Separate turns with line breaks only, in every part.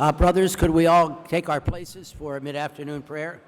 Brothers, could we all take our places for a mid-afternoon prayer?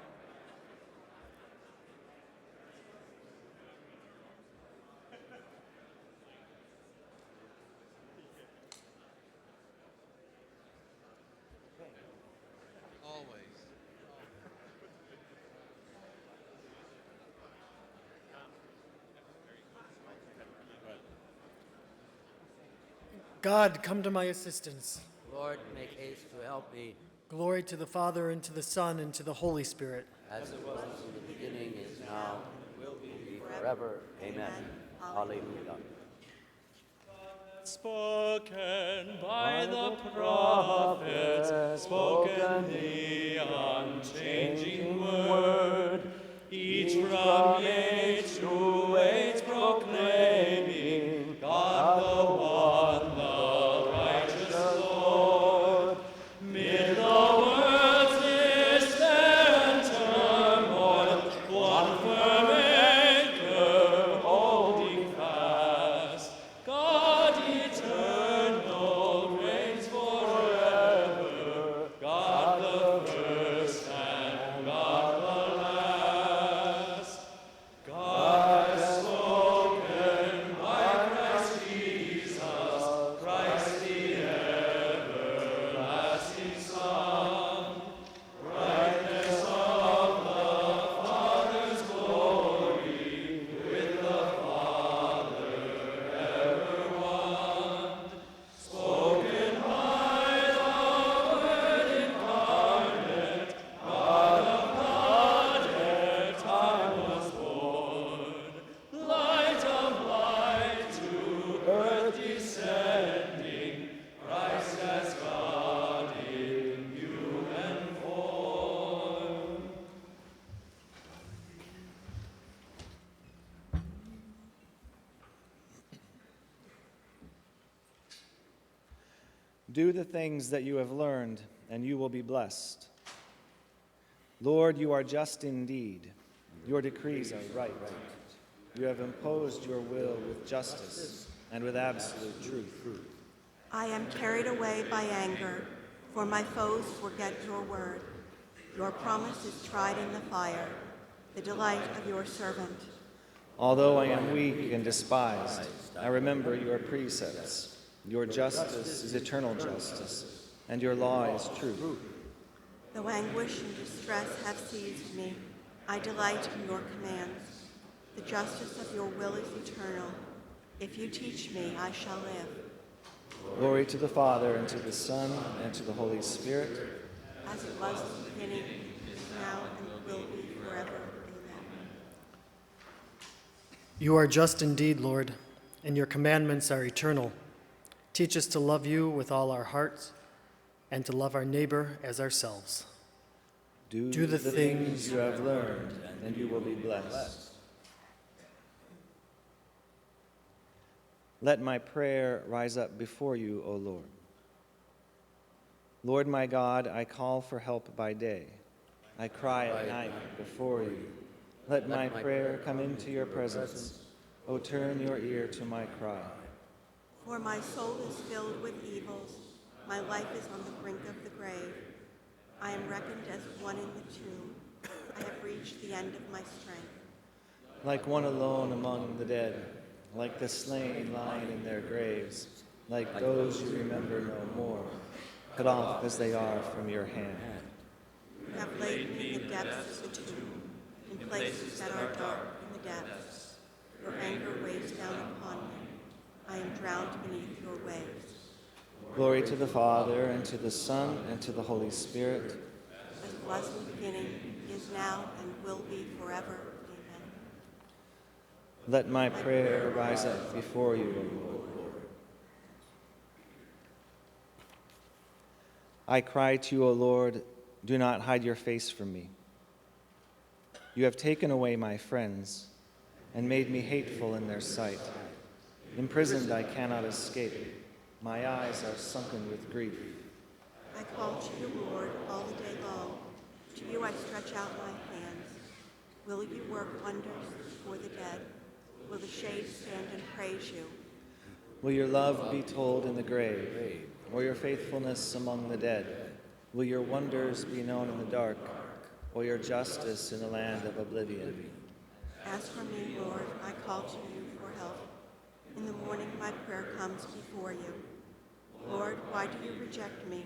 God, come to my assistance.
Lord, make haste to help me.
Glory to the Father, and to the Son, and to the Holy Spirit.
As it was in the beginning, is now, and will be forever. Amen. Hallelujah.
Spoken by the prophets, spoken the unchanging word, each from age to age proclaiming God the one, the righteous Lord. Mid the world's despair and turmoil, one firm anchor holding fast, God eternal reigns forever, God the first and God the last. God has spoken by Christ Jesus, Christ the everlasting Son, brightness of the Father's glory, with the Father ever one. Spoken by the Word incarnate, God of God, ere time was born. Light of light to earth descending, Christ as God in human form.
Do the things that you have learned, and you will be blessed. Lord, you are just indeed. Your decrees are right. You have imposed your will with justice and with absolute truth.
I am carried away by anger, for my foes forget your word. Your promise is tried in the fire, the delight of your servant.
Although I am weak and despised, I remember your precepts. Your justice is eternal justice, and your law is truth.
Though anguish and distress have seized me, I delight in your commands. The justice of your will is eternal. If you teach me, I shall live.
Glory to the Father, and to the Son, and to the Holy Spirit.
As it was in the beginning, is now, and will be forever. Amen.
You are just indeed, Lord, and your commandments are eternal. Teach us to love you with all our hearts and to love our neighbor as ourselves.
Do the things you have learned, and you will be blessed. Let my prayer rise up before you, O Lord. Lord my God, I call for help by day. I cry at night before you. Let my prayer come into your presence. O turn your ear to my cry.
For my soul is filled with evils. My life is on the brink of the grave. I am reckoned as one in the tomb. I have reached the end of my strength.
Like one alone among the dead, like the slain lying in their graves, like those you remember no more, cut off as they are from your hand.
You have laid me in the depths of the tomb, in places that are dark in the depths. Your anger weighs down upon me. I am drowned beneath your waves.
Glory to the Father, and to the Son, and to the Holy Spirit.
As it was in the beginning, is now, and will be forever. Amen.
Let my prayer rise up before you, O Lord. I cry to you, O Lord, do not hide your face from me. You have taken away my friends and made me hateful in their sight. Imprisoned I cannot escape. My eyes are sunken with grief.
I call to you, Lord, all the day long. To you I stretch out my hands. Will you work wonders for the dead? Will the shade stand and praise you?
Will your love be told in the grave, or your faithfulness among the dead? Will your wonders be known in the dark, or your justice in the land of oblivion?
As for me, Lord, I call to you for help. In the morning my prayer comes before you. Lord, why do you reject me?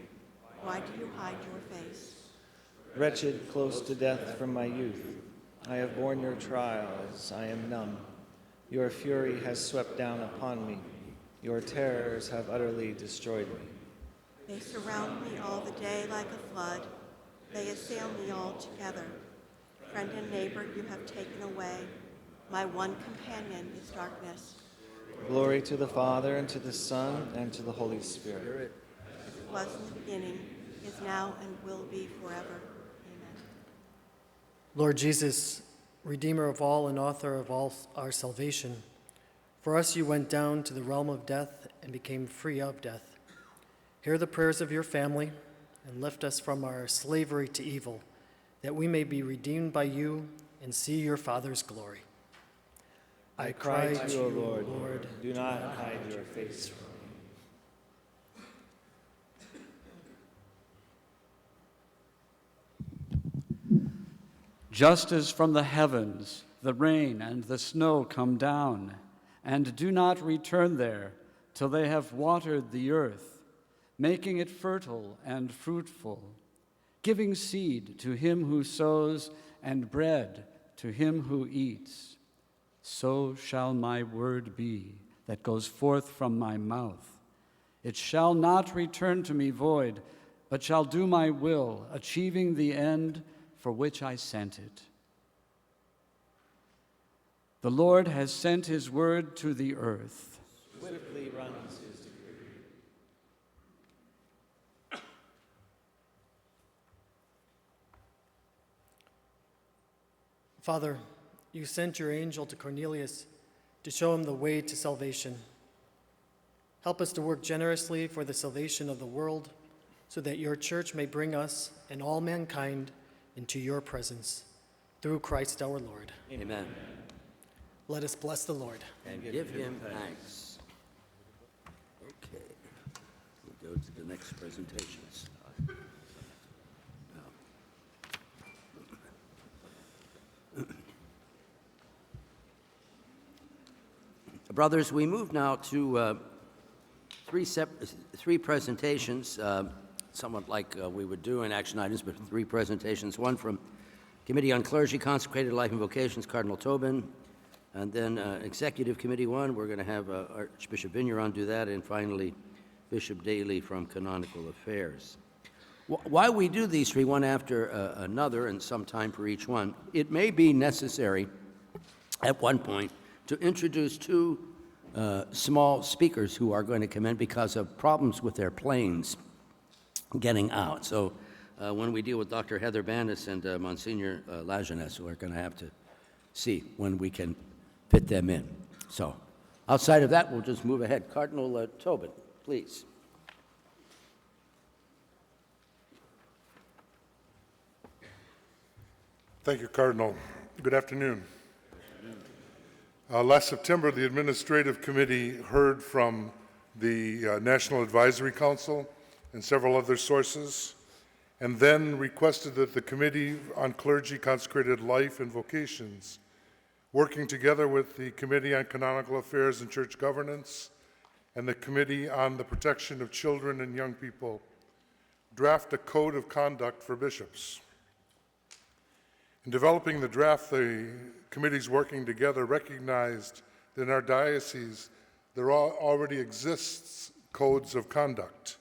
Why do you hide your face?
Wretched, close to death from my youth, I have borne your trials, I am numb. Your fury has swept down upon me. Your terrors have utterly destroyed me.
They surround me all the day like a flood. They assail me all together. Friend and neighbor you have taken away. My one companion is darkness.
Glory to the Father, and to the Son, and to the Holy Spirit.
As it was in the beginning, is now, and will be forever. Amen.
Lord Jesus, Redeemer of all and author of all our salvation, for us you went down to the realm of death and became free of death. Hear the prayers of your family and lift us from our slavery to evil, that we may be redeemed by you and see your Father's glory.
I cry to you, O Lord, do not hide your face from me.
Just as from the heavens the rain and the snow come down, and do not return there till they have watered the earth, making it fertile and fruitful, giving seed to him who sows and bread to him who eats, so shall my word be that goes forth from my mouth. It shall not return to me void, but shall do my will, achieving the end for which I sent it. The Lord has sent his word to the earth.
Swiftly runs his decree.
Father, you sent your angel to Cornelius to show him the way to salvation. Help us to work generously for the salvation of the world, so that your church may bring us and all mankind into your presence. Through Christ our Lord.
Amen.
Let us bless the Lord.
And give him thanks. Okay. We'll go to the next presentations. Brothers, we move now to three presentations, somewhat like we would do in action items, but three presentations. One from Committee on Clergy, Consecrated Life and Vocations, Cardinal Tobin, and then Executive Committee 1, we're going to have Archbishop Vigneron do that, and finally Bishop Daly from Canonical Affairs. While we do these three, one after another, and some time for each one, it may be necessary at one point to introduce two small speakers who are going to come in because of problems with their planes getting out. So when we deal with Dr. Heather Bandis and Monsignor Lajeunesse, we're going to have to see when we can fit them in. So outside of that, we'll just move ahead. Cardinal Tobin, please.
Thank you, Cardinal. Good afternoon. Last September, the Administrative Committee heard from the National Advisory Council and several other sources, and then requested that the Committee on Clergy, Consecrated Life, and Vocations, working together with the Committee on Canonical Affairs and Church Governance and the Committee on the Protection of Children and Young People, draft a code of conduct for bishops. In developing the draft, the committees working together recognized that in our diocese there already exists codes of conduct.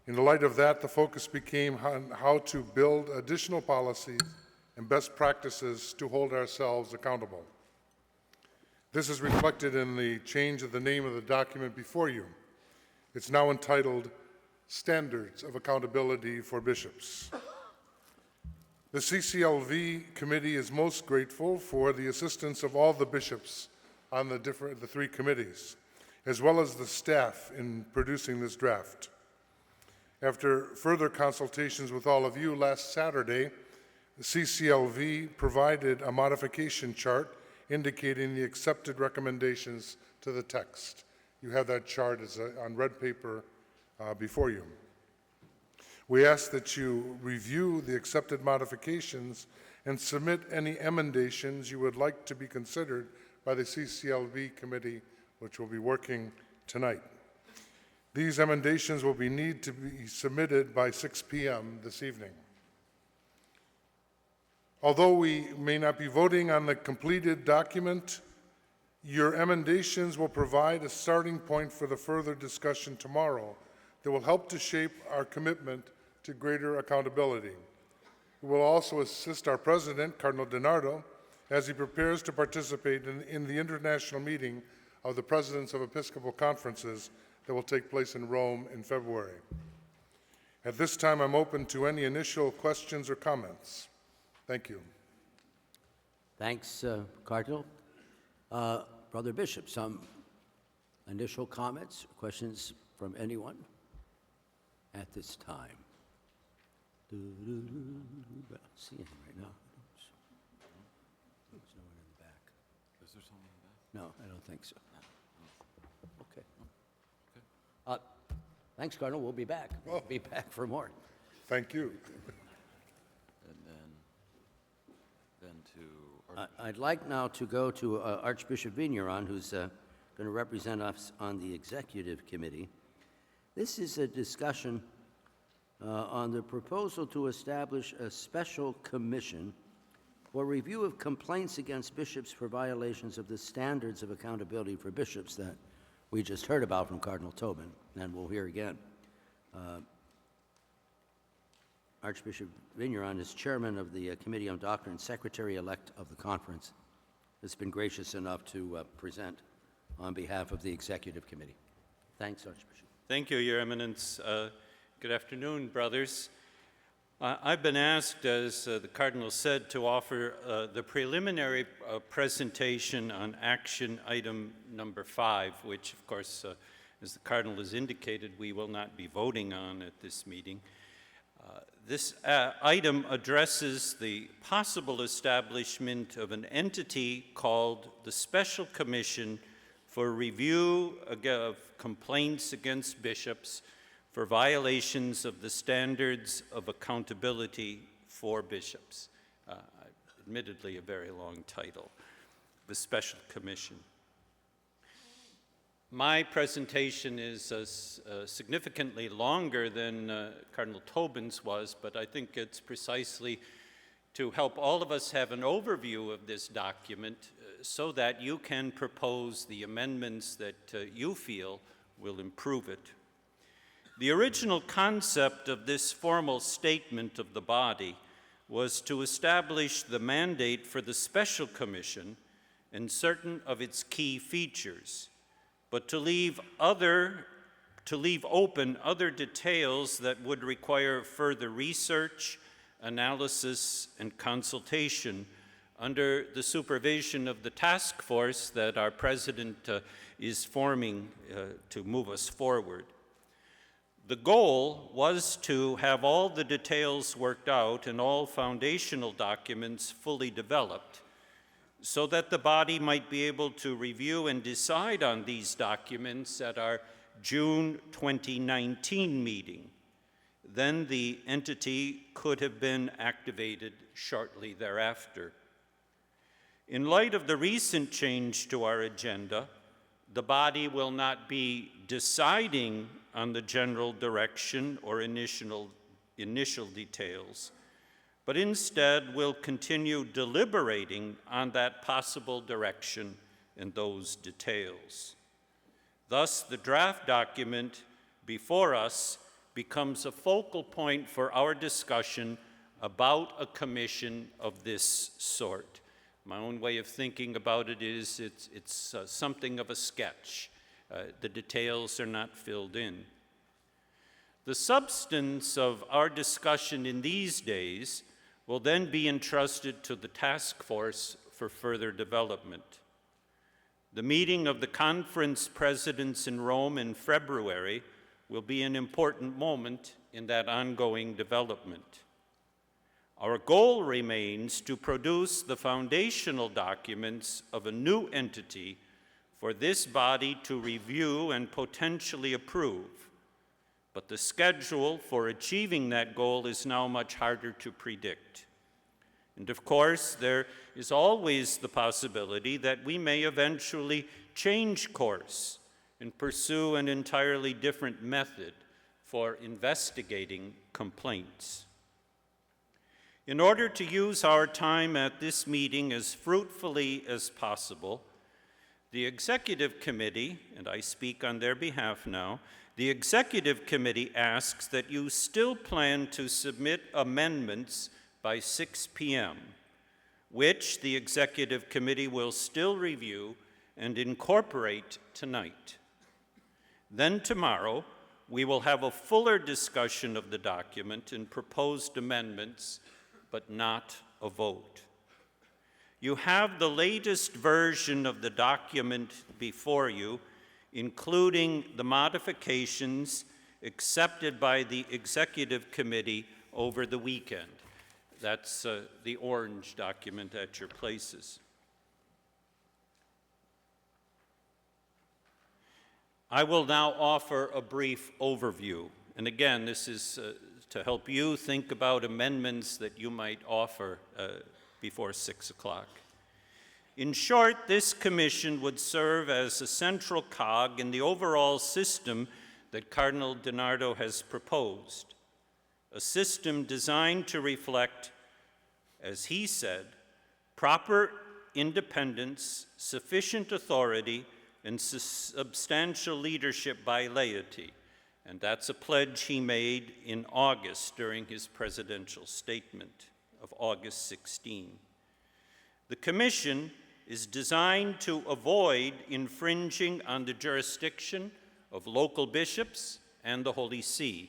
In the light of that, the focus became on how to build additional policies and best practices to hold ourselves accountable. This is reflected in the change of the name of the document before you. It's now entitled Standards of Accountability for Bishops. The CCLV committee is most grateful for the assistance of all the bishops on the three committees, as well as the staff in producing this draft. After further consultations with all of you last Saturday, the CCLV provided a modification chart indicating the accepted recommendations to the text. You have that chart on red paper before you. We ask that you review the accepted modifications and submit any emendations you would like to be considered by the CCLB committee, which will be working tonight. These emendations will need to be submitted by 6 p.m. this evening. Although we may not be voting on the completed document, your emendations will provide a starting point for the further discussion tomorrow that will help to shape our commitment to greater accountability. It will also assist our President, Cardinal DiNardo, as he prepares to participate in the international meeting of the Presidents of Episcopal Conferences that will take place in Rome in February. At this time, I'm open to any initial questions or comments. Thank you.
Thanks, Cardinal. Brother Bishop, some initial comments, questions from anyone at this time? I don't see him right now. There's no one in the back.
Is there someone in the back?
No, I don't think so. Okay. Thanks, Cardinal. We'll be back. We'll be back for more.
Thank you.
And then to
I'd like now to go to Archbishop Vigneron, who's going to represent us on the Executive Committee. This is a discussion on the proposal to establish a special commission for review of complaints against bishops for violations of the standards of accountability for bishops that we just heard about from Cardinal Tobin, and we'll hear again. Archbishop Vigneron is chairman of the Committee on Doctrine, secretary-elect of the conference, has been gracious enough to present on behalf of the Executive Committee. Thanks, Archbishop.
Thank you, Your Eminence. Good afternoon, brothers. I've been asked, as the Cardinal said, to offer the preliminary presentation on action item number 5, which, of course, as the Cardinal has indicated, we will not be voting on at this meeting. This item addresses the possible establishment of an entity called the Special Commission for Review of Complaints Against Bishops for Violations of the Standards of Accountability for Bishops. Admittedly, a very long title, the Special Commission. My presentation is significantly longer than Cardinal Tobin's was, but I think it's precisely to help all of us have an overview of this document so that you can propose the amendments that you feel will improve it. The original concept of this formal statement of the body was to establish the mandate for the Special Commission and certain of its key features, but to leave open other details that would require further research, analysis, and consultation under the supervision of the task force that our president is forming to move us forward. The goal was to have all the details worked out and all foundational documents fully developed, so that the body might be able to review and decide on these documents at our June 2019 meeting. Then the entity could have been activated shortly thereafter. In light of the recent change to our agenda, the body will not be deciding on the general direction or initial details, but instead will continue deliberating on that possible direction and those details. Thus, the draft document before us becomes a focal point for our discussion about a commission of this sort. My own way of thinking about it is it's something of a sketch. The details are not filled in. The substance of our discussion in these days will then be entrusted to the task force for further development. The meeting of the conference presidents in Rome in February will be an important moment in that ongoing development. Our goal remains to produce the foundational documents of a new entity for this body to review and potentially approve. but the schedule for achieving that goal is now much harder to predict. And of course, there is always the possibility that we may eventually change course and pursue an entirely different method for investigating complaints. In order to use our time at this meeting as fruitfully as possible, the Executive Committee, and I speak on their behalf now, the Executive Committee asks that you still plan to submit amendments by 6 p.m., which the Executive Committee will still review and incorporate tonight. Then tomorrow, we will have a fuller discussion of the document and proposed amendments, but not a vote. You have the latest version of the document before you, including the modifications accepted by the Executive Committee over the weekend. That's the orange document at your places. I will now offer a brief overview. And again, this is to help you think about amendments that you might offer before 6 o'clock. In short, this commission would serve as a central cog in the overall system that Cardinal DiNardo has proposed, a system designed to reflect, as he said, proper independence, sufficient authority, and substantial leadership by laity. And that's a pledge he made in August during his presidential statement of August 16. The commission is designed to avoid infringing on the jurisdiction of local bishops and the Holy See.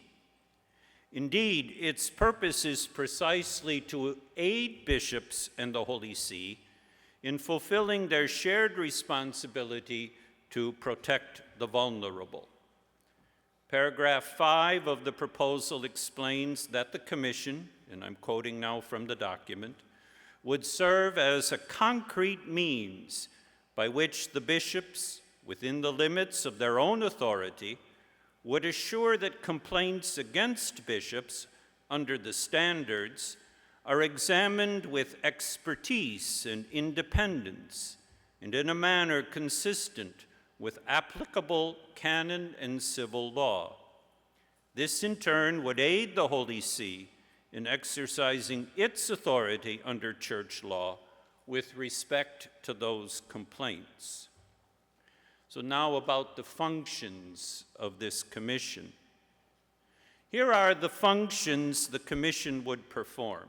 Indeed, its purpose is precisely to aid bishops and the Holy See in fulfilling their shared responsibility to protect the vulnerable. Paragraph 5 of the proposal explains that the commission, and I'm quoting now from the document, would serve as a concrete means by which the bishops, within the limits of their own authority, would assure that complaints against bishops under the standards are examined with expertise and independence and in a manner consistent with applicable canon and civil law. This in turn would aid the Holy See in exercising its authority under church law with respect to those complaints. So now about the functions of this commission. Here are the functions the commission would perform.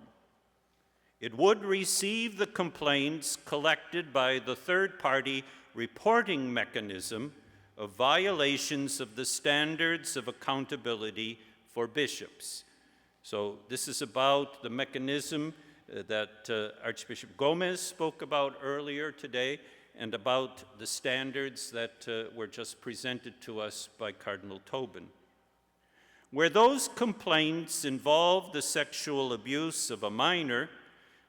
It would receive the complaints collected by the third-party reporting mechanism of violations of the standards of accountability for bishops. So this is about the mechanism that Archbishop Gomez spoke about earlier today, and about the standards that were just presented to us by Cardinal Tobin. Where those complaints involve the sexual abuse of a minor,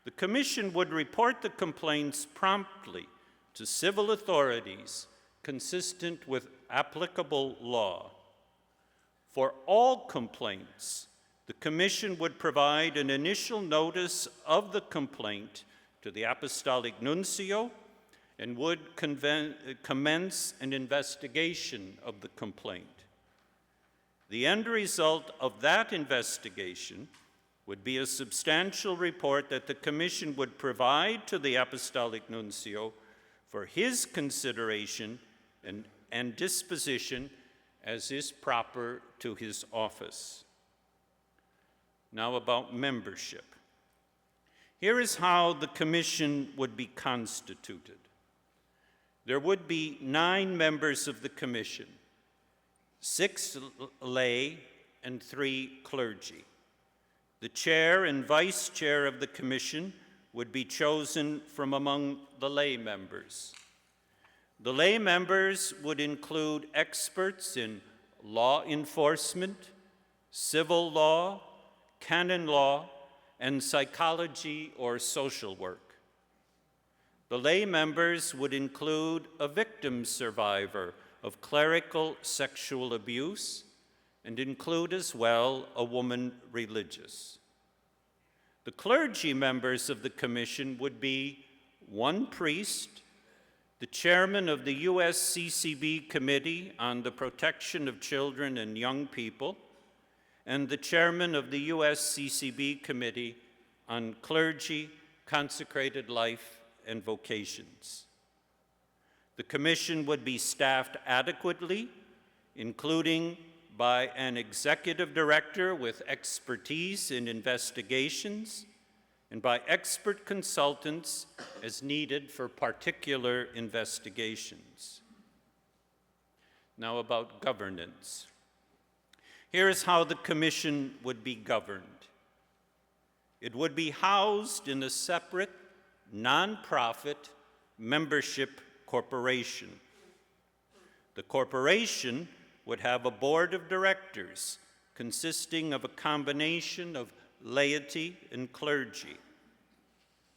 the commission would report the complaints promptly to civil authorities consistent with applicable law. For all complaints, the commission would provide an initial notice of the complaint to the Apostolic Nuncio and would commence an investigation of the complaint. The end result of that investigation would be a substantial report that the commission would provide to the Apostolic Nuncio for his consideration and disposition as is proper to his office. Now about membership. Here is how the commission would be constituted. There would be 9 members of the commission, 6 lay and 3 clergy. The chair and vice chair of the commission would be chosen from among the lay members. The lay members would include experts in law enforcement, civil law, canon law, and psychology or social work. The lay members would include a victim survivor of clerical sexual abuse and include as well a woman religious. The clergy members of the commission would be one priest, the chairman of the USCCB Committee on the Protection of Children and Young People, and the chairman of the USCCB Committee on Clergy, Consecrated Life, and Vocations. The commission would be staffed adequately, including by an executive director with expertise in investigations and by expert consultants as needed for particular investigations. Now about governance. Here is how the commission would be governed. It would be housed in a separate, nonprofit membership corporation. The corporation would have a board of directors consisting of a combination of laity and clergy.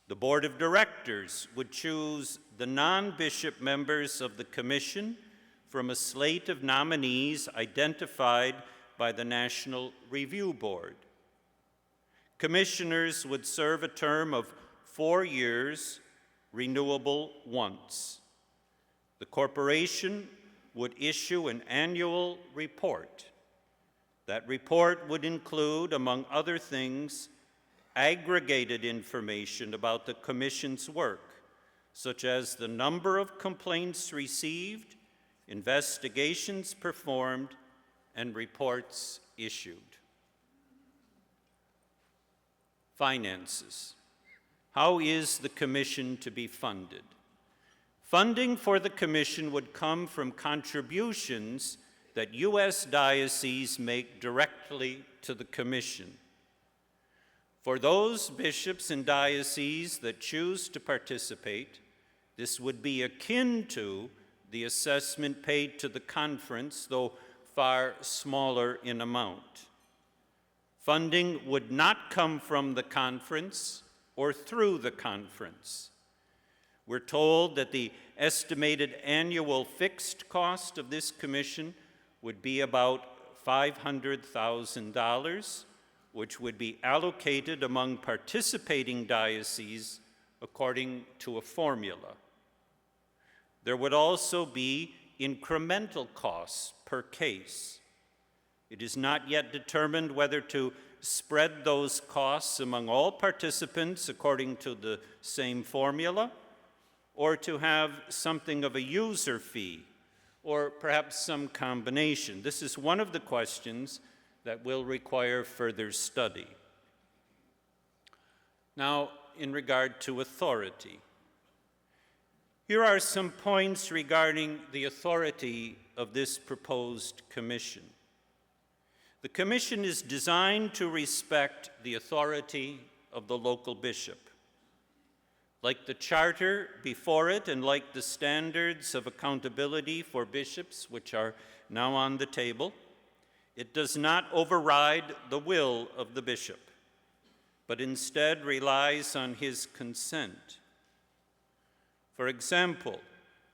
The board of directors would choose the non-bishop members of the commission from a slate of nominees identified by the National Review Board. Commissioners would serve a term of 4 years, renewable once. The corporation would issue an annual report. That report would include, among other things, aggregated information about the commission's work, such as the number of complaints received, investigations performed, and reports issued. Finances. How is the commission to be funded? Funding for the commission would come from contributions that U.S. dioceses make directly to the commission. For those bishops and dioceses that choose to participate, this would be akin to the assessment paid to the conference, though far smaller in amount. Funding would not come from the conference or through the conference. We're told that the estimated annual fixed cost of this commission would be about $500,000, which would be allocated among participating dioceses according to a formula. There would also be incremental costs per case. It is not yet determined whether to spread those costs among all participants according to the same formula, or to have something of a user fee, or perhaps some combination. This is one of the questions that will require further study. Now, in regard to authority, here are some points regarding the authority of this proposed commission. The commission is designed to respect the authority of the local bishop. Like the charter before it and like the standards of accountability for bishops, which are now on the table, it does not override the will of the bishop, but instead relies on his consent. For example,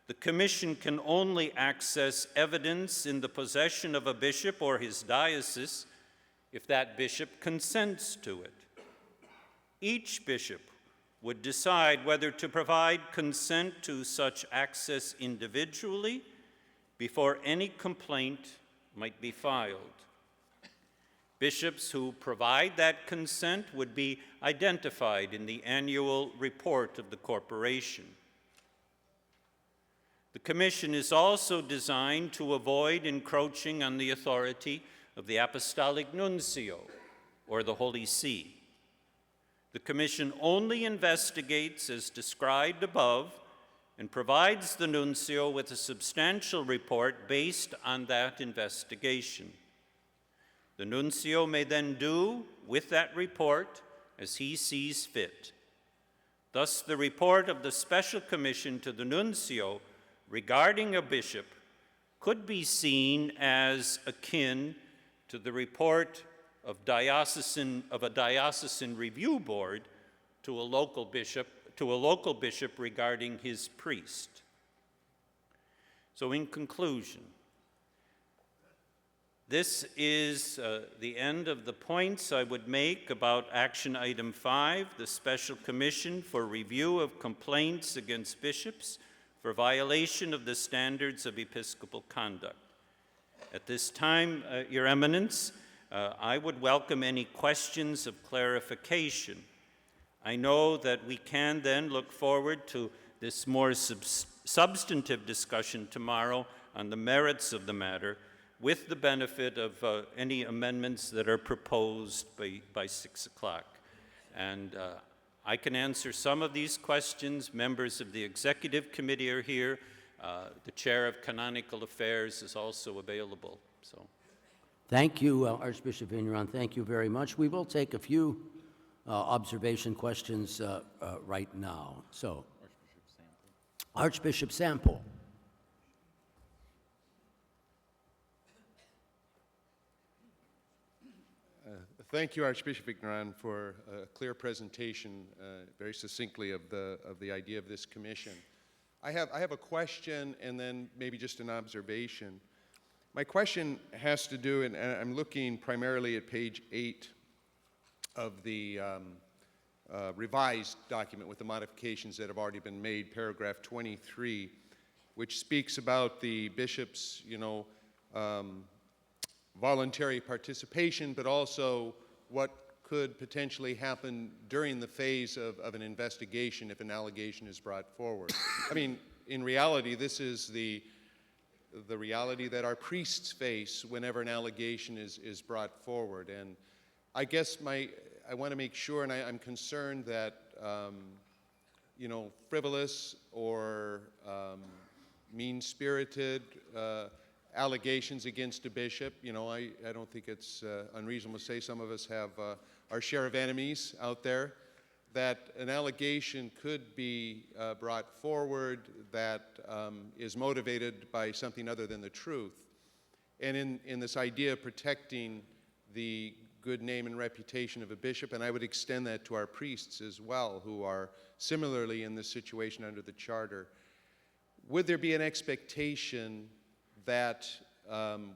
the commission can only access evidence in the possession of a bishop or his diocese if that bishop consents to it. Each bishop would decide whether to provide consent to such access individually before any complaint might be filed. Bishops who provide that consent would be identified in the annual report of the corporation. The commission is also designed to avoid encroaching on the authority of the Apostolic Nuncio, or the Holy See. The commission only investigates as described above and provides the nuncio with a substantial report based on that investigation. The nuncio may then do with that report as he sees fit. Thus, the report of the special commission to the nuncio regarding a bishop could be seen as akin to the report of a diocesan review board to a local bishop regarding his priest. So in conclusion, This is the end of the points I would make about action item 5, the Special Commission for Review of Complaints against Bishops for violation of the standards of episcopal conduct. At this time, Your Eminence, I would welcome any questions of clarification. I know that we can then look forward to this more substantive discussion tomorrow on the merits of the matter, with the benefit of any amendments that are proposed by 6 o'clock. And I can answer some of these questions. Members of the Executive Committee are here. The Chair of Canonical Affairs is also available. So,
Thank you, Archbishop Vigneron. Thank you very much. We will take a few observation questions right now. So, Archbishop Sample.
Thank you, Archbishop Vigneron, for a clear presentation, very succinctly, of the idea of this commission. I have a question and then maybe just an observation. My question has to do, and I'm looking primarily at page 8 of the revised document with the modifications that have already been made, paragraph 23, which speaks about the bishops, voluntary participation, but also what could potentially happen during the phase of an investigation if an allegation is brought forward. I mean, in reality, this is the reality that our priests face whenever an allegation is brought forward. And I guess I want to make sure, and I'm concerned that, frivolous or mean-spirited allegations against a bishop, I don't think it's unreasonable to say some of us have our share of enemies out there, that an allegation could be brought forward that is motivated by something other than the truth. And in this idea of protecting the good name and reputation of a bishop, and I would extend that to our priests as well, who are similarly in this situation under the charter, would there be an expectation that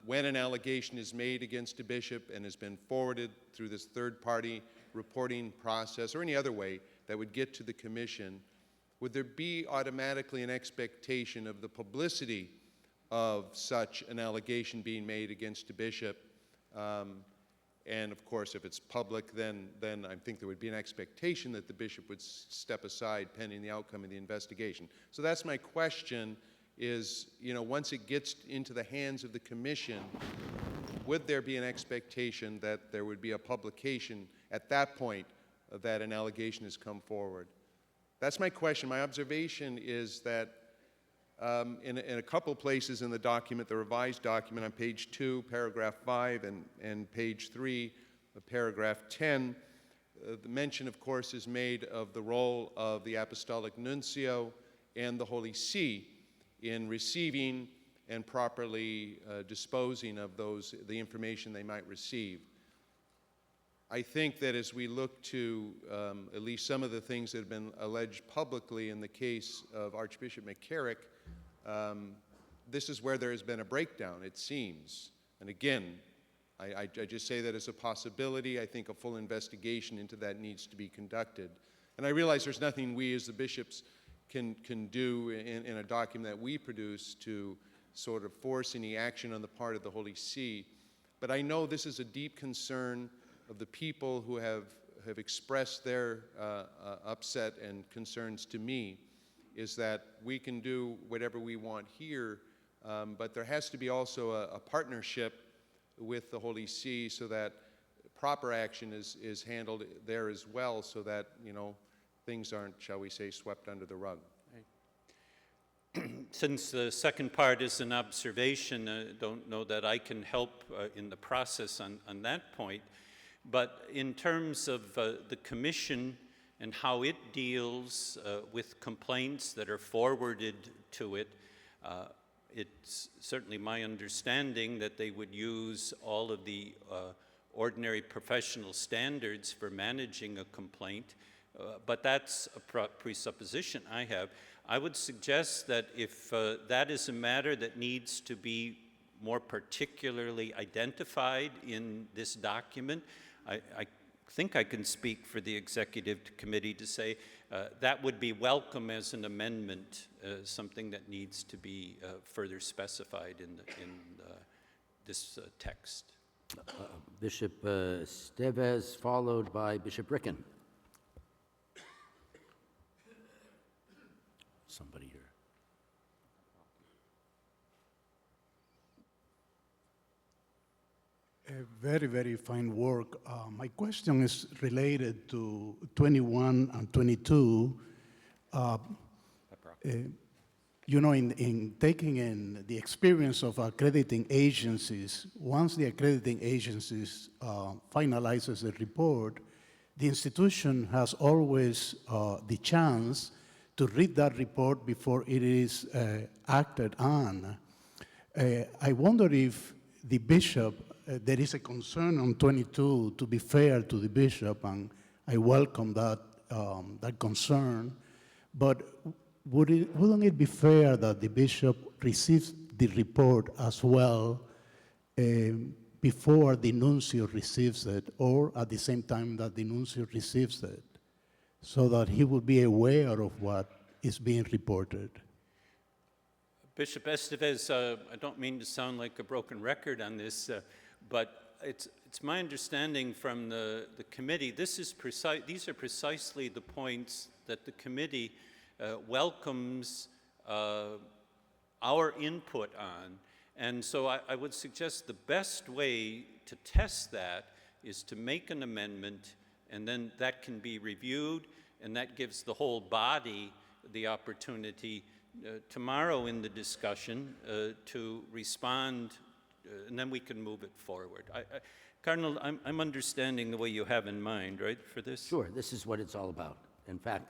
when an allegation is made against a bishop and has been forwarded through this third-party reporting process or any other way that would get to the commission, would there be automatically an expectation of the publicity of such an allegation being made against a bishop? And of course, if it's public, then I think there would be an expectation that the bishop would step aside pending the outcome of the investigation. So that's my question. Is, once it gets into the hands of the commission, would there be an expectation that there would be a publication at that point that an allegation has come forward? That's my question. My observation is that in a couple places in the document, the revised document on page 2, paragraph 5, and page 3, paragraph 10, the mention, of course, is made of the role of the Apostolic Nuncio and the Holy See in receiving and properly disposing of the information they might receive. I think that as we look to at least some of the things that have been alleged publicly in the case of Archbishop McCarrick, this is where there has been a breakdown, it seems. And again, I just say that as a possibility. I think a full investigation into that needs to be conducted. And I realize there's nothing we as the bishops can do in a document that we produce to sort of force any action on the part of the Holy See. But I know this is a deep concern of the people who have expressed their upset and concerns to me, is that we can do whatever we want here, but there has to be also a partnership with the Holy See so that proper action is handled there as well, so that, things aren't, shall we say, swept under the rug.
Since the second part is an observation, I don't know that I can help in the process on that point. But in terms of the commission and how it deals with complaints that are forwarded to it, it's certainly my understanding that they would use all of the ordinary professional standards for managing a complaint. But that's a presupposition I have. I would suggest that if that is a matter that needs to be more particularly identified in this document. I think I can speak for the executive committee to say that would be welcome as an amendment, something that needs to be further specified in this text.
Bishop Steves, followed by Bishop Ricken. Somebody here.
Very, very fine work. My question is related to 21 and 22. You know, in taking in the experience of accrediting agencies, once the accrediting agencies finalizes the report, the institution has always the chance to read that report before it is acted on. I wonder if the bishop, there is a concern on 22 to be fair to the bishop, and I welcome that, that concern, but wouldn't it be fair that the bishop receives the report as well before the nuncio receives it, or at the same time that the nuncio receives it, so that he would be aware of what is being reported?
Bishop Estevez, I don't mean to sound like a broken record on this, but it's my understanding from the committee, these are precisely the points that the committee welcomes our input on. And so I would suggest the best way to test that is to make an amendment, and then that can be reviewed, and that gives the whole body the opportunity tomorrow in the discussion to respond, and then we can move it forward. Cardinal, I'm understanding the way you have in mind, right, for this?
Sure, this is what it's all about. In fact,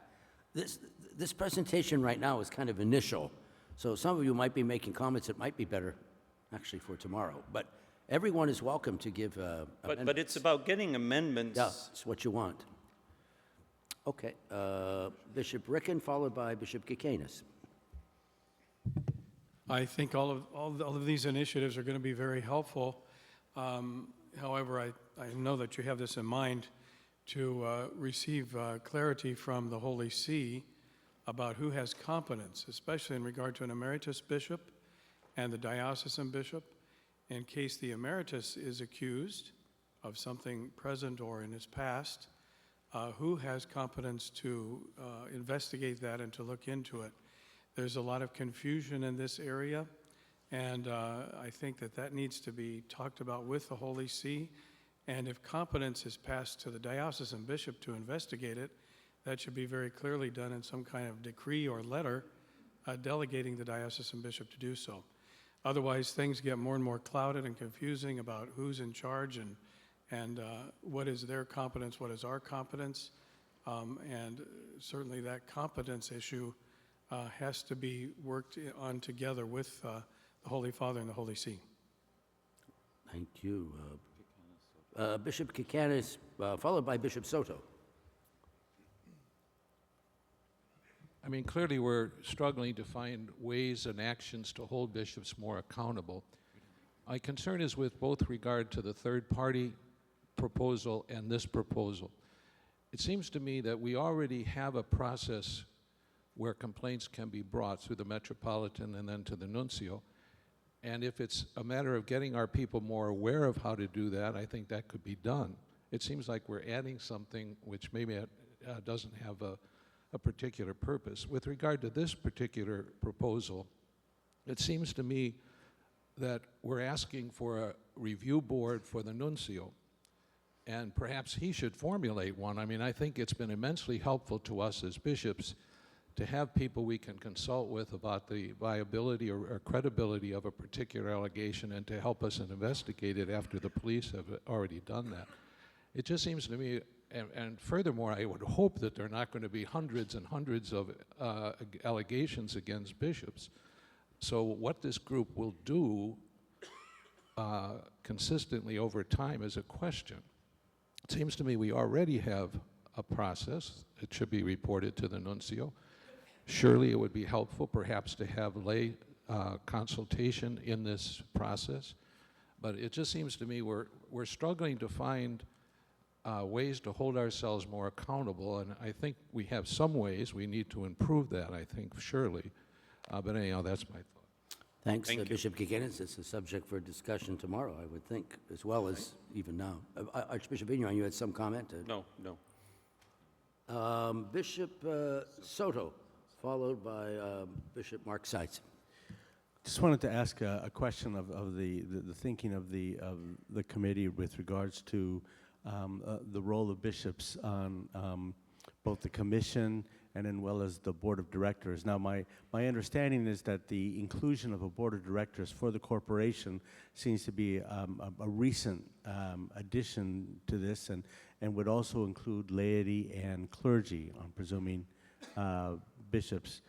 this presentation right now is kind of initial, so some of you might be making comments that might be better actually for tomorrow, but everyone is welcome to give
but it's about getting amendments.
Yeah, it's what you want. Okay, Bishop Ricken, followed by Bishop Kikanis.
I think all of these initiatives are going to be very helpful. However, I know that you have this in mind to receive clarity from the Holy See about who has competence, especially in regard to an emeritus bishop and the diocesan bishop, in case the emeritus is accused of something present or in his past, who has competence to investigate that and to look into it. There's a lot of confusion in this area, and I think that needs to be talked about with the Holy See. And if competence is passed to the diocesan bishop to investigate it, that should be very clearly done in some kind of decree or letter delegating the diocesan bishop to do so. Otherwise, things get more and more clouded and confusing about who's in charge and what is their competence, what is our competence. And certainly that competence issue has to be worked on together with the Holy Father and the Holy See.
Thank you. Bishop Kikanis, followed by Bishop Soto.
I mean, clearly we're struggling to find ways and actions to hold bishops more accountable. My concern is with both regard to the third-party proposal and this proposal. It seems to me that we already have a process where complaints can be brought through the Metropolitan and then to the Nuncio. And if it's a matter of getting our people more aware of how to do that, I think that could be done. It seems like we're adding something which maybe doesn't have a particular purpose. With regard to this particular proposal, it seems to me that we're asking for a review board for the Nuncio, and perhaps he should formulate one. I mean, I think it's been immensely helpful to us as bishops to have people we can consult with about the viability or credibility of a particular allegation and to help us investigate it after the police have already done that. It just seems to me, and furthermore, I would hope that there are not going to be hundreds and hundreds of allegations against bishops. So what this group will do consistently over time is a question. It seems to me we already have a process. It should be reported to the Nuncio. Surely it would be helpful perhaps to have lay consultation in this process. But it just seems to me we're struggling to find ways to hold ourselves more accountable, and I think we have some ways. We need to improve that, I think, surely. But anyhow, that's my thought.
Thanks,
Thank you.
Bishop Kikinis. It's a subject for discussion tomorrow, I would think, as well as even now. Archbishop Vignon, you had some comment?
No.
Bishop Soto, followed by Bishop Mark Seitz.
Just wanted to ask a question of the thinking of the committee with regards to the role of bishops on both the commission and as well as the board of directors. Now, my understanding is that the inclusion of a board of directors for the corporation seems to be a recent addition to this, and would also include laity and clergy, I'm presuming, bishops.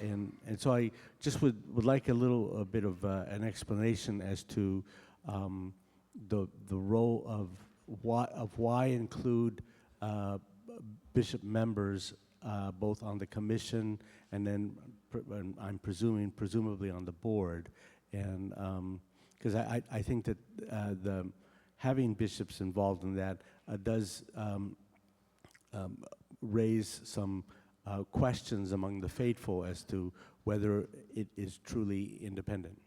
And so I just would like a little bit of an explanation as to the role of why include bishop members both on the commission and then I'm presumably on the board, and because I think that having bishops involved in that does raise some questions among the faithful as to whether it is truly independent.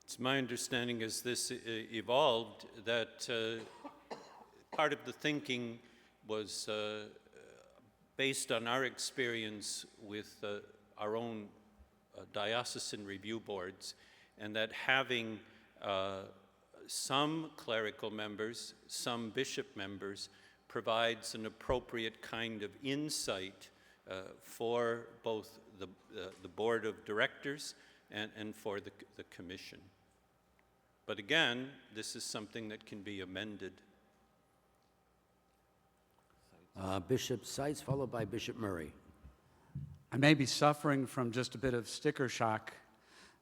It's my understanding as this evolved that part of the thinking was based on our experience with our own diocesan review boards, and that having some clerical members, some bishop members, provides an appropriate kind of insight for both the board of directors and for the commission. But again, this is something that can be amended.
Bishop Seitz, followed by Bishop Murray.
I may be suffering from just a bit of sticker shock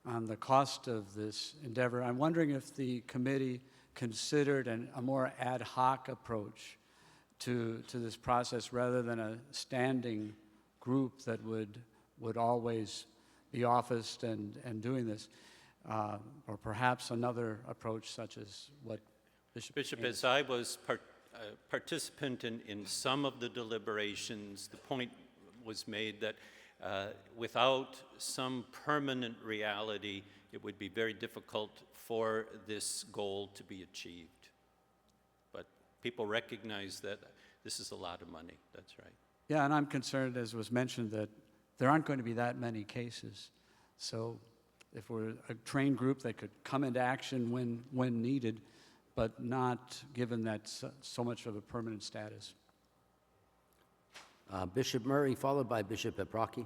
on the cost of this endeavor. I'm wondering if the committee considered a more ad hoc approach to this process rather than a standing group that would always be officed and doing this, or perhaps another approach such as what
Bishop, as I was participant in some of the deliberations, the point was made that without some permanent reality, it would be very difficult for this goal to be achieved. But people recognize that this is a lot of money, that's right.
Yeah, and I'm concerned, as was mentioned, that there aren't going to be that many cases. So if we're a trained group that could come into action when needed, but not given that so much of a permanent status.
Bishop Murray, followed by Bishop Epraki.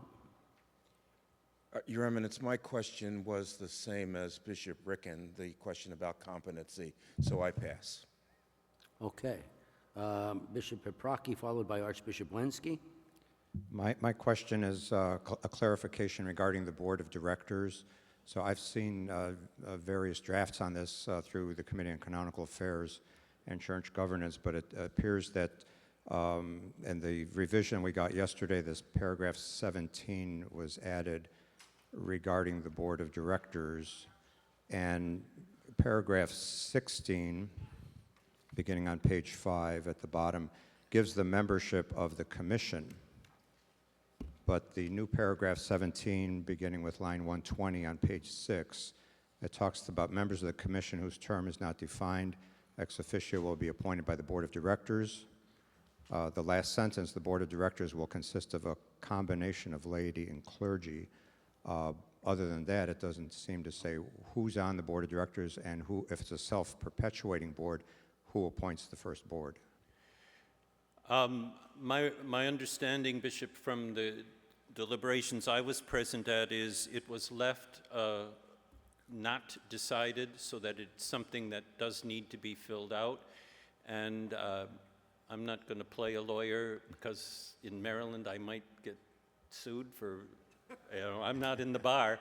Your Eminence, my question was the same as Bishop Ricken, the question about competency, so I pass.
Okay. Bishop Epraki, followed by Archbishop Wensky.
My question is a clarification regarding the Board of Directors. So I've seen various drafts on this through the Committee on Canonical Affairs and Church Governance, but it appears that in the revision we got yesterday, this paragraph 17 was added regarding the Board of Directors, and paragraph 16, beginning on page 5 at the bottom, gives the membership of the Commission. But the new paragraph 17, beginning with line 120 on page 6, it talks about members of the Commission whose term is not defined. Ex officio will be appointed by the Board of Directors. The last sentence, the Board of Directors will consist of a combination of laity and clergy. Other than that, it doesn't seem to say who's on the Board of Directors and who, if it's a self-perpetuating board, who appoints the first board.
My understanding, Bishop, from the deliberations I was present at is it was left not decided, so that it's something that does need to be filled out. And I'm not going to play a lawyer because in Maryland I might get sued for, I'm not in the bar.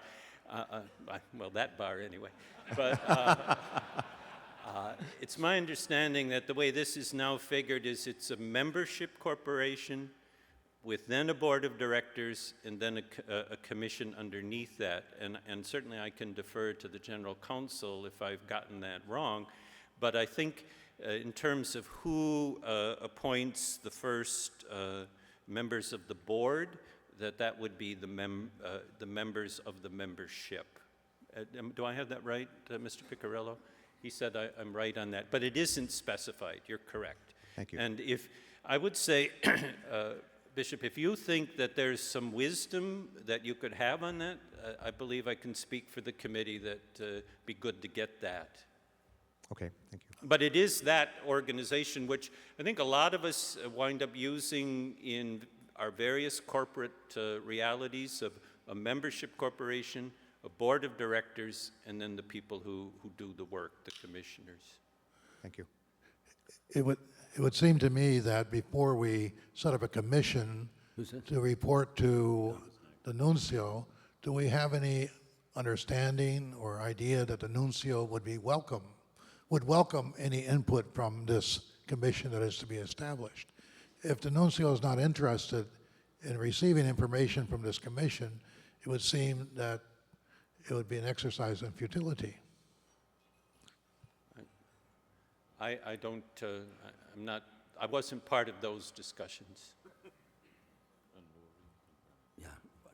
Well, that bar anyway. But it's my understanding that the way this is now figured is it's a membership corporation with then a board of directors and then a commission underneath that. And certainly I can defer to the general counsel if I've gotten that wrong. But I think in terms of who appoints the first members of the board, that would be the members of the membership. Do I have that right, Mr. Piccarello? He said I'm right on that, but it isn't specified. You're correct.
Thank you.
And if I would say, Bishop, if you think that there's some wisdom that you could have on that, I believe I can speak for the committee that be good to get that.
Okay, thank you.
But it is that organization which I think a lot of us wind up using in our various corporate realities of a membership corporation, a board of directors, and then the people who do the work, the commissioners.
Thank you.
It would seem to me that before we set up a commission to report to the nuncio, do we have any understanding or idea that the nuncio would welcome any input from this commission that is to be established? If the nuncio is not interested in receiving information from this commission, it would seem that it would be an exercise in futility.
I don't, I'm not, I wasn't part of those discussions.
Yeah,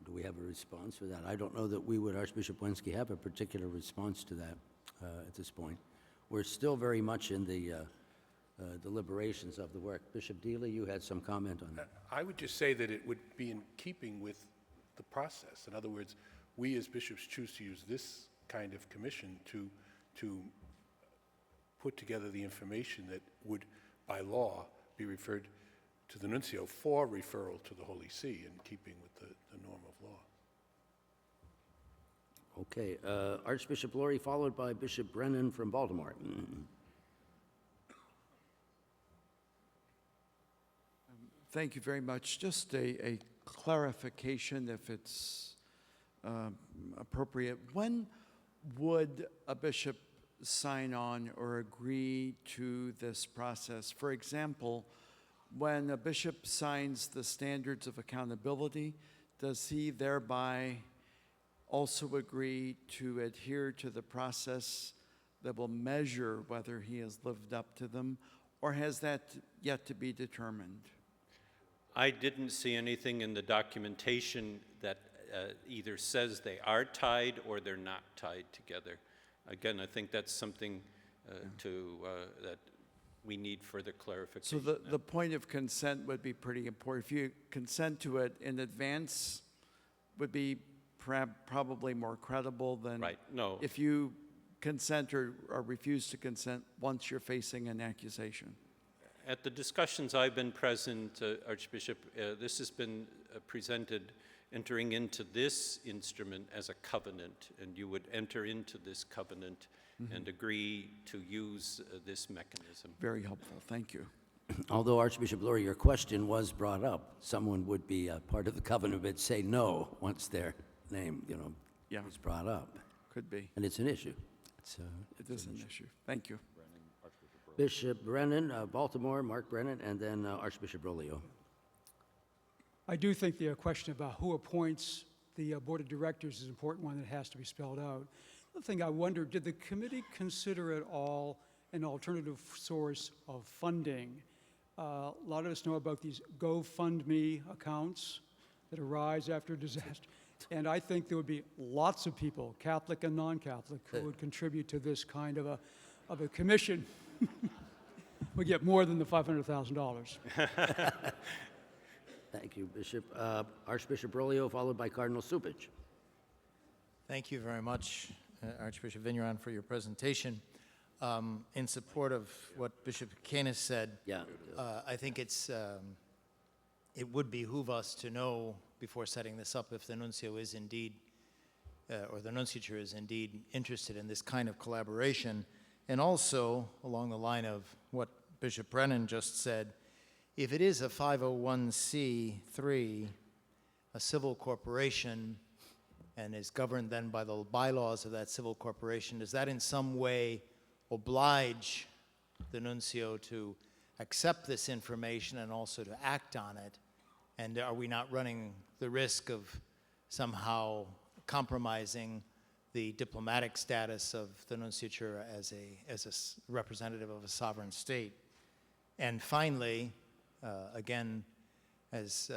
do we have a response for that? I don't know that we would, Archbishop Wensky, have a particular response to that at this point. We're still very much in the deliberations of the work. Bishop Dealey, you had some comment on that.
I would just say that it would be in keeping with the process. In other words, we as bishops choose to use this kind of commission to put together the information that would, by law, be referred to the nuncio for referral to the Holy See in keeping with the norm of law.
Okay, Archbishop Lurie, followed by Bishop Brennan from Baltimore.
Thank you very much. Just a clarification, if it's appropriate. When would a bishop sign on or agree to this process? For example, when a bishop signs the standards of accountability, does he thereby also agree to adhere to the process that will measure whether he has lived up to them, or has that yet to be determined?
I didn't see anything in the documentation that either says they are tied or they're not tied together. Again, I think that's something that we need further clarification.
So the point of consent would be pretty important. If you consent to it in advance, would be probably more credible than
right. No.
If you consent or refuse to consent once you're facing an accusation.
At the discussions I've been present, Archbishop, this has been presented entering into this instrument as a covenant, and you would enter into this covenant and agree to use this mechanism.
Very helpful. Thank you.
Although, Archbishop Lurie, your question was brought up, someone would be part of the covenant but say no once their name, is brought up.
Could be.
And it's an issue.
It is an issue. Thank you.
Bishop Brennan, Baltimore, Mark Brennan, and then Archbishop Rolio.
I do think the question about who appoints the board of directors is an important one that has to be spelled out. The thing I wonder, did the committee consider at all an alternative source of funding? A lot of us know about these GoFundMe accounts that arise after a disaster. And I think there would be lots of people, Catholic and non-Catholic, who would contribute to this kind of a commission. We get more than the $500,000.
Thank you, Bishop. Archbishop Rolio, followed by Cardinal Supich.
Thank you very much, Archbishop Vigneron, for your presentation. In support of what Bishop Canis said, I think it would behoove us to know before setting this up if the nuncio is indeed, or the nunciature is indeed interested in this kind of collaboration. And also, along the line of what Bishop Brennan just said, if it is a 501c3, a civil corporation, and is governed then by the bylaws of that civil corporation, does that in some way oblige the nuncio to accept this information and also to act on it And are we not running the risk of somehow compromising the diplomatic status of the nunciature as a representative of a sovereign state? And finally, again, as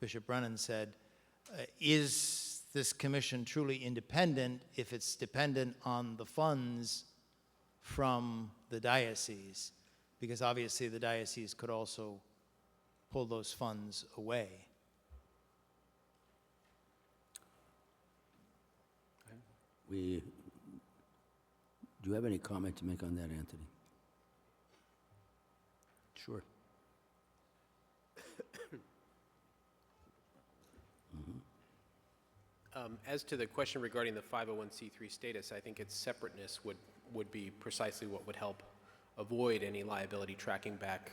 Bishop Brennan said, is this commission truly independent if it's dependent on the funds from the diocese? Because obviously the diocese could also pull those funds away.
Do you have any comment to make on that, Anthony? Sure.
As to the question regarding the 501c3 status, I think its separateness would be precisely what would help avoid any liability tracking back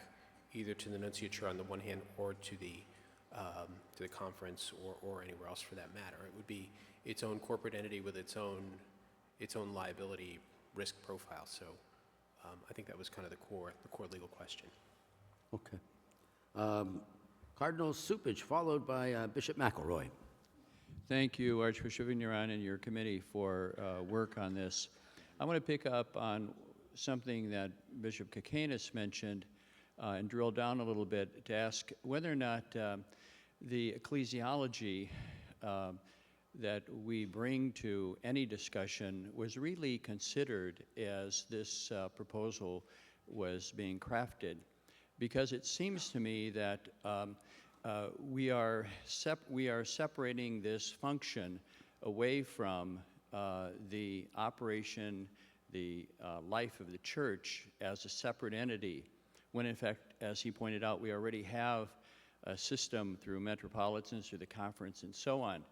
either to the nunciature on the one hand or to the conference or anywhere else for that matter. It would be its own corporate entity with its own liability risk profile. So I think that was kind of the core legal question.
Okay. Cardinal Supich, followed by Bishop McElroy.
Thank you, Archbishop Vigneron, and your committee for work on this. I want to pick up on something that Bishop Kakanis mentioned and drill down a little bit to ask whether or not the ecclesiology that we bring to any discussion was really considered as this proposal was being crafted. Because it seems to me that we are separating this function away from the operation, the life of the church as a separate entity, when in fact, as he pointed out, we already have a system through metropolitans, through the conference, and so on.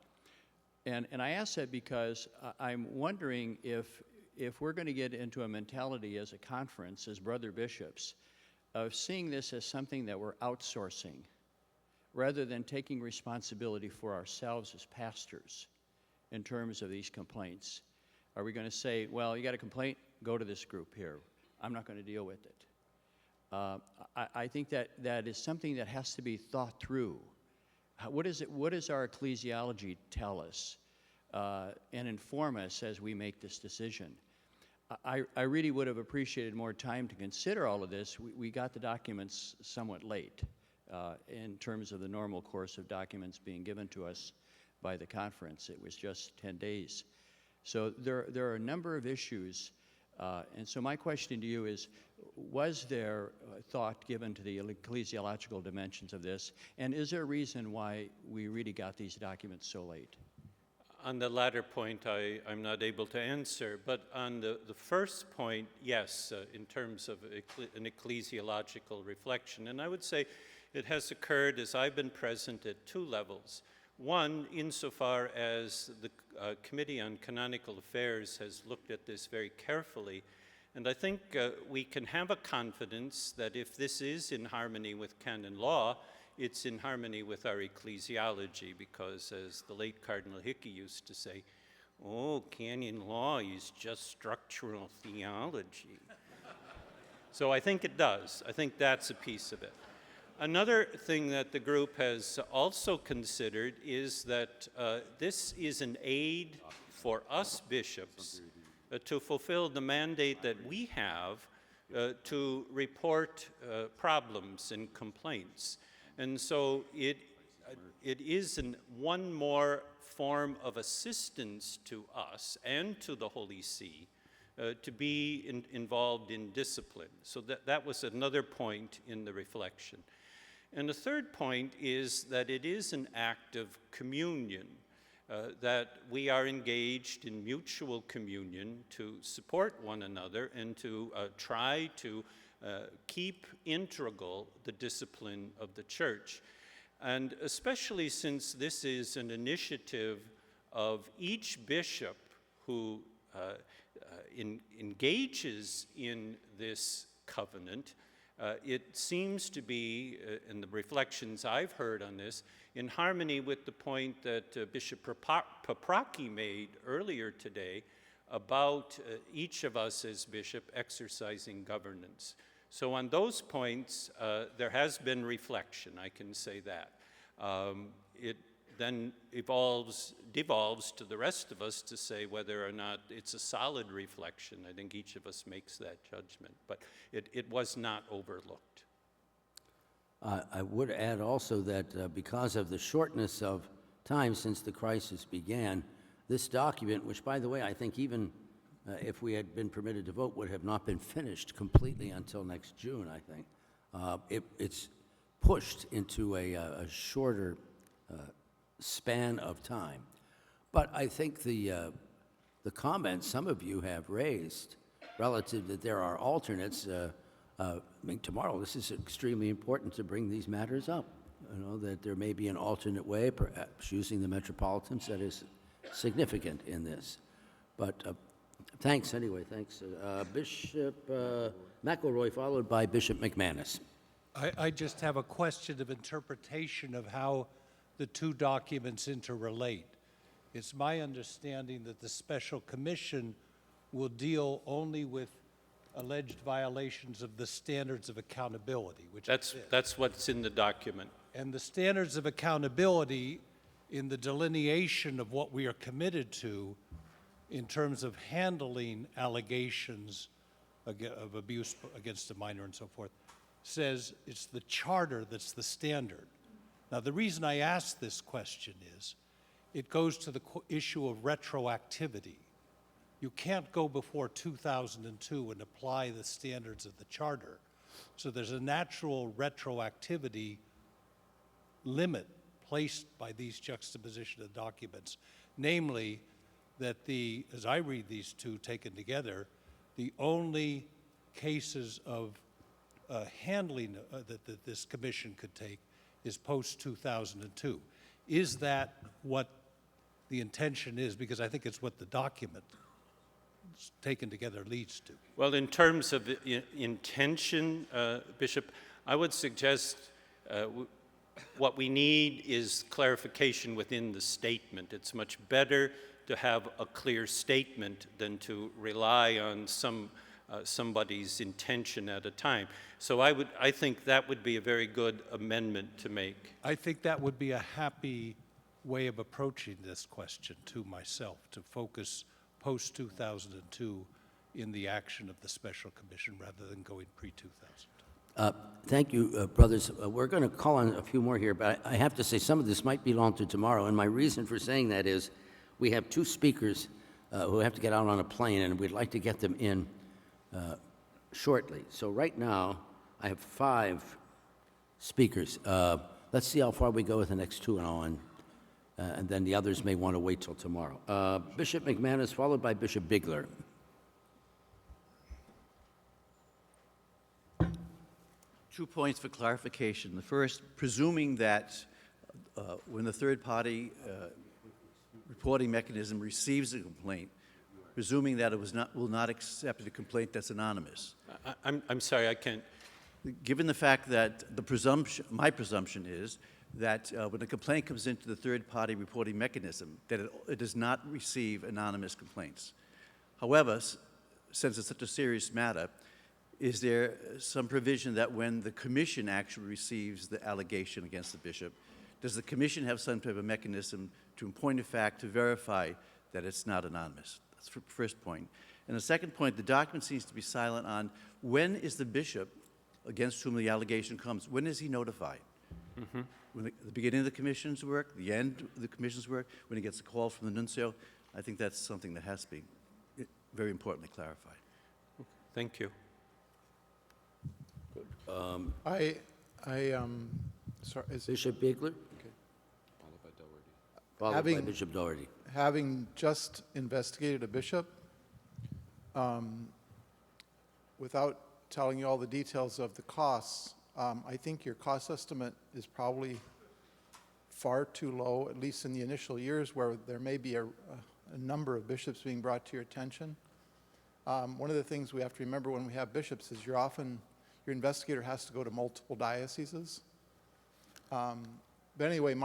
And I ask that because I'm wondering if we're going to get into a mentality as a conference, as brother bishops, of seeing this as something that we're outsourcing, rather than taking responsibility for ourselves as pastors in terms of these complaints. Are we going to say, well, you got a complaint, go to this group here. I'm not going to deal with it. I think that is something that has to be thought through. What does our ecclesiology tell us and inform us as we make this decision? I really would have appreciated more time to consider all of this. We got the documents somewhat late in terms of the normal course of documents being given to us by the conference. It was just 10 days. So there are a number of issues. And so my question to you is, was there thought given to the ecclesiological dimensions of this? And is there a reason why we really got these documents so late?
On the latter point, I'm not able to answer, but on the first point, yes, in terms of an ecclesiological reflection. And I would say it has occurred as I've been present at two levels. One, insofar as the Committee on Canonical Affairs has looked at this very carefully, and I think we can have a confidence that if this is in harmony with canon law, it's in harmony with our ecclesiology, because as the late Cardinal Hickey used to say, oh, canon law is just structural theology. So I think it does. I think that's a piece of it. Another thing that the group has also considered is that this is an aid for us bishops to fulfill the mandate that we have to report problems and complaints. And so it is one more form of assistance to us and to the Holy See to be involved in discipline. So that was another point in the reflection. And the third point is that it is an act of communion, that we are engaged in mutual communion to support one another and to try to keep integral the discipline of the church. And especially since this is an initiative of each bishop who engages in this covenant, it seems to be, in the reflections I've heard on this, in harmony with the point that Bishop Paprocki made earlier today about each of us as bishop exercising governance. So on those points, there has been reflection, I can say that. It then devolves to the rest of us to say whether or not it's a solid reflection. I think each of us makes that judgment, but it was not overlooked.
I would add also that because of the shortness of time since the crisis began, this document, which, by the way, I think even if we had been permitted to vote, would have not been finished completely until next June, I think. It's pushed into a shorter span of time. But I think the comments some of you have raised relative that there are alternates, I mean, tomorrow, this is extremely important to bring these matters up. You know, that there may be an alternate way, perhaps using the metropolitans, that is significant in this. But thanks anyway, thanks. Bishop McElroy, followed by Bishop McManus.
I just have a question of interpretation of how the two documents interrelate. It's my understanding that the special commission will deal only with alleged violations of the standards of accountability, which
that's what's in the document.
And the standards of accountability in the delineation of what we are committed to in terms of handling allegations of abuse against a minor and so forth, says it's the charter that's the standard. Now, the reason I ask this question is it goes to the issue of retroactivity. You can't go before 2002 and apply the standards of the charter. So there's a natural retroactivity limit placed by these juxtaposition of documents, namely that as I read these two taken together, the only cases of handling that this commission could take is post-2002. Is that what the intention is? Because I think it's what the document taken together leads to.
Well, in terms of intention, Bishop, I would suggest what we need is clarification within the statement. It's much better to have a clear statement than to rely on somebody's intention at a time. So I think that would be a very good amendment to make.
I think that would be a happy way of approaching this question to myself, to focus post-2002 in the action of the Special Commission rather than going pre-2000.
Thank you, brothers. We're going to call on a few more here, but I have to say some of this might belong to tomorrow, and my reason for saying that is we have two speakers who have to get out on a plane, and we'd like to get them in shortly. So right now, I have 5 speakers. Let's see how far we go with the next 2 and then the others may want to wait till tomorrow. Bishop McManus, followed by Bishop Bigler.
2 points for clarification. The first, presuming that when the third-party reporting mechanism receives a complaint, presuming that it will not accept a complaint that's anonymous.
I'm sorry, I can't.
Given the fact that my presumption is that when a complaint comes into the third-party reporting mechanism, that it does not receive anonymous complaints. However, since it's such a serious matter, is there some provision that when the commission actually receives the allegation against the bishop, does the commission have some type of mechanism to, in point of fact, to verify that it's not anonymous? That's the first point. And the second point, the document seems to be silent on when is the bishop against whom the allegation comes, when is he notified?
Mm-hmm.
When the beginning of the commission's work, the end of the commission's work, when he gets a call from the nuncio? I think that's something that has to be very importantly clarified.
Thank you.
Sorry,
Bishop Bigler?
Okay.
Followed by Bishop Doherty.
Having just investigated a bishop, without telling you all the details of the costs, I think your cost estimate is probably far too low, at least in the initial years where there may be a number of bishops being brought to your attention. One of the things we have to remember when we have bishops is your investigator has to go to multiple dioceses. But anyway,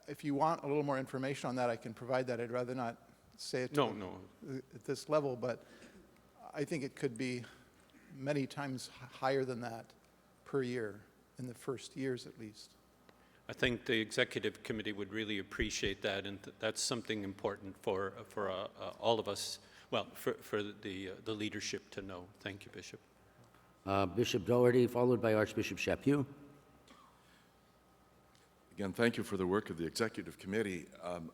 if you want a little more information on that, I can provide that. I'd rather not say it at this level, but I think it could be many times higher than that per year, in the first years at least.
I think the executive committee would really appreciate that, and that's something important for all of us, well, for the leadership to know. Thank you, Bishop.
Bishop Doherty, followed by Archbishop Chaput.
Again, thank you for the work of the Executive Committee.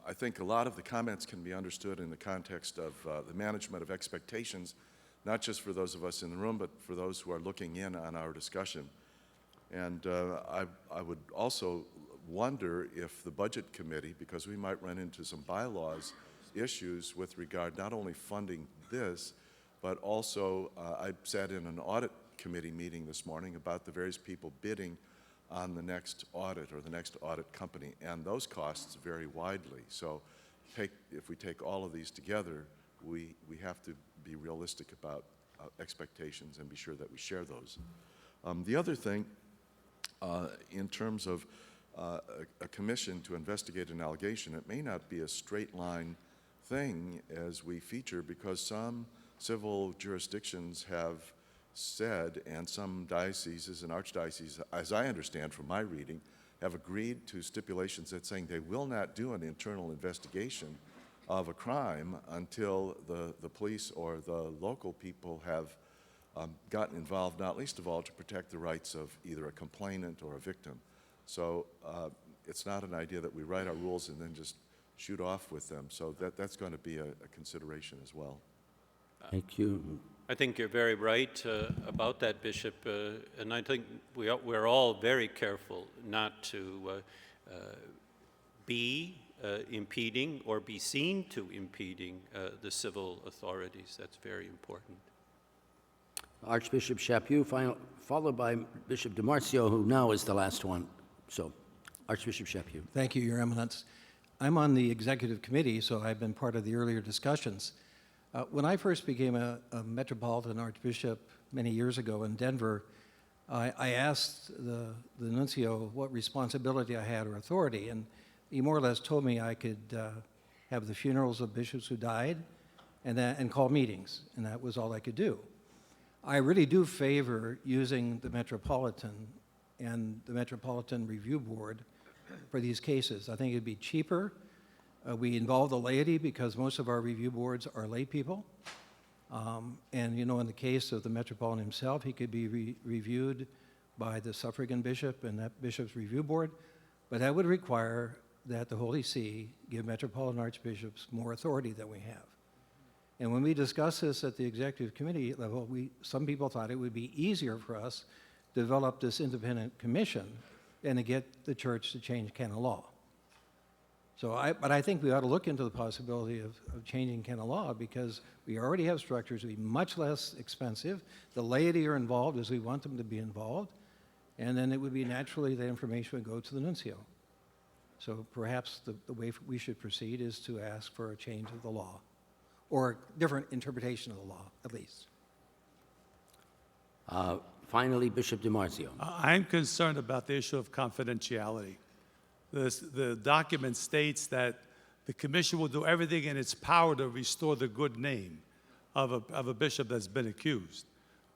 I think a lot of the comments can be understood in the context of the management of expectations, not just for those of us in the room, but for those who are looking in on our discussion. And I would also wonder if the Budget Committee, because we might run into some bylaws issues with regard not only funding this, but also I sat in an audit committee meeting this morning about the various people bidding on the next audit or the next audit company, and those costs vary widely. So if we take all of these together, we have to be realistic about expectations and be sure that we share those. The other thing, in terms of a commission to investigate an allegation, it may not be a straight line thing as we feature, because some civil jurisdictions have said, and some dioceses and archdioceses, as I understand from my reading, have agreed to stipulations that saying they will not do an internal investigation of a crime until the police or the local people have gotten involved, not least of all to protect the rights of either a complainant or a victim. So it's not an idea that we write our rules and then just shoot off with them. So that's going to be a consideration as well.
Thank you.
I think you're very right about that, Bishop, and I think we're all very careful not to be impeding or be seen to impeding the civil authorities. That's very important.
Archbishop Chaput, followed by Bishop DiMarzio, who now is the last one. So, Archbishop Chaput.
Thank you, Your Eminence. I'm on the executive committee, so I've been part of the earlier discussions. When I first became a Metropolitan Archbishop many years ago in Denver, I asked the nuncio what responsibility I had or authority, and he more or less told me I could have the funerals of bishops who died and call meetings, and that was all I could do. I really do favor using the Metropolitan and the Metropolitan Review Board for these cases. I think it'd be cheaper. We involve the laity because most of our review boards are lay people. And, you know, in the case of the Metropolitan himself, he could be reviewed by the suffragan bishop and that bishop's review board. But that would require that the Holy See give Metropolitan archbishops more authority than we have. And when we discussed this at the executive committee level, some people thought it would be easier for us to develop this independent commission than to get the church to change canon law. But I think we ought to look into the possibility of changing canon law, because we already have structures that would be much less expensive. The laity are involved as we want them to be involved, and then it would be naturally the information would go to the nuncio. So perhaps the way we should proceed is to ask for a change of the law, or a different interpretation of the law, at least.
Finally, Bishop DiMarzio.
I'm concerned about the issue of confidentiality. The document states that the commission will do everything in its power to restore the good name of a bishop that's been accused.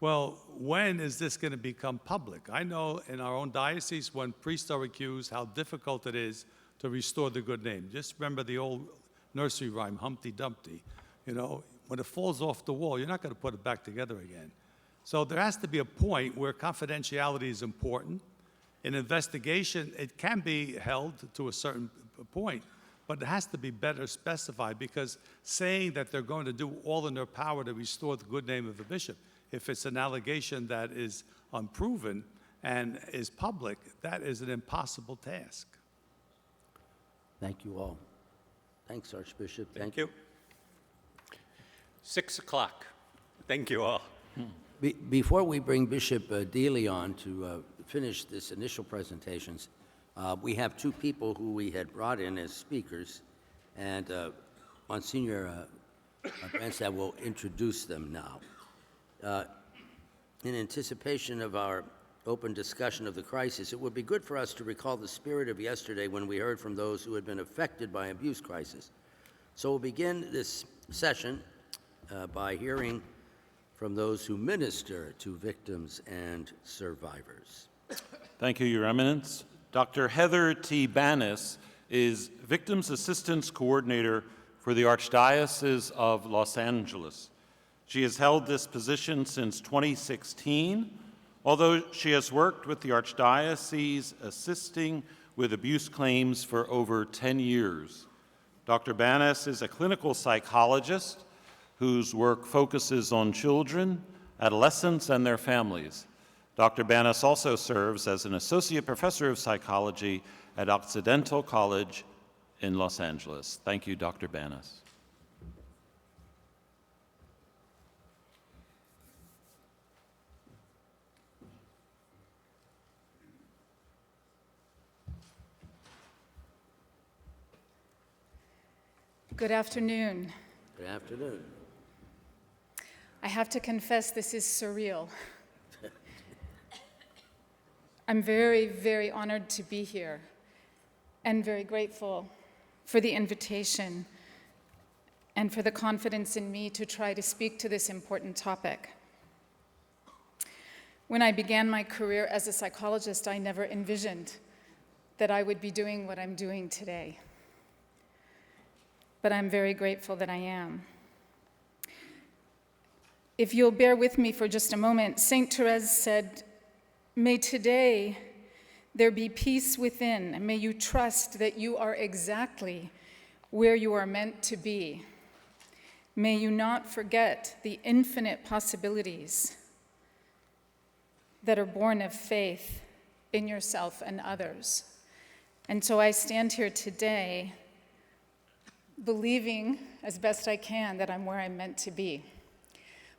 Well, when is this going to become public? I know in our own diocese, when priests are accused, how difficult it is to restore the good name. Just remember the old nursery rhyme, Humpty Dumpty. You know, when it falls off the wall, you're not going to put it back together again. So there has to be a point where confidentiality is important. In investigation, it can be held to a certain point, but it has to be better specified, because saying that they're going to do all in their power to restore the good name of the bishop, if it's an allegation that is unproven and is public, that is an impossible task.
Thank you all. Thanks, Archbishop.
Thank you. 6 o'clock. Thank you all.
Before we bring Bishop Dealey on to finish this initial presentations, we have two people who we had brought in as speakers, and Monsignor Branstad will introduce them now. In anticipation of our open discussion of the crisis, it would be good for us to recall the spirit of yesterday when we heard from those who had been affected by abuse crisis. So we'll begin this session by hearing from those who minister to victims and survivors.
Thank you, Your Eminence.
Dr. Heather T. Banas is Victims Assistance Coordinator for the Archdiocese of Los Angeles. She has held this position since 2016, although she has worked with the Archdiocese assisting with abuse claims for over 10 years. Dr. Banas is a clinical psychologist whose work focuses on children, adolescents, and their families. Dr. Banas also serves as an associate professor of psychology at Occidental College in Los Angeles. Thank you, Dr. Banas.
Good afternoon.
Good afternoon.
I have to confess, this is surreal. I'm very, very honored to be here and very grateful for the invitation and for the confidence in me to try to speak to this important topic. When I began my career as a psychologist, I never envisioned that I would be doing what I'm doing today. But I'm very grateful that I am. If you'll bear with me for just a moment, Saint Therese said, "May today there be peace within, and may you trust that you are exactly where you are meant to be. May you not forget the infinite possibilities that are born of faith in yourself and others." And so I stand here today believing as best I can that I'm where I'm meant to be.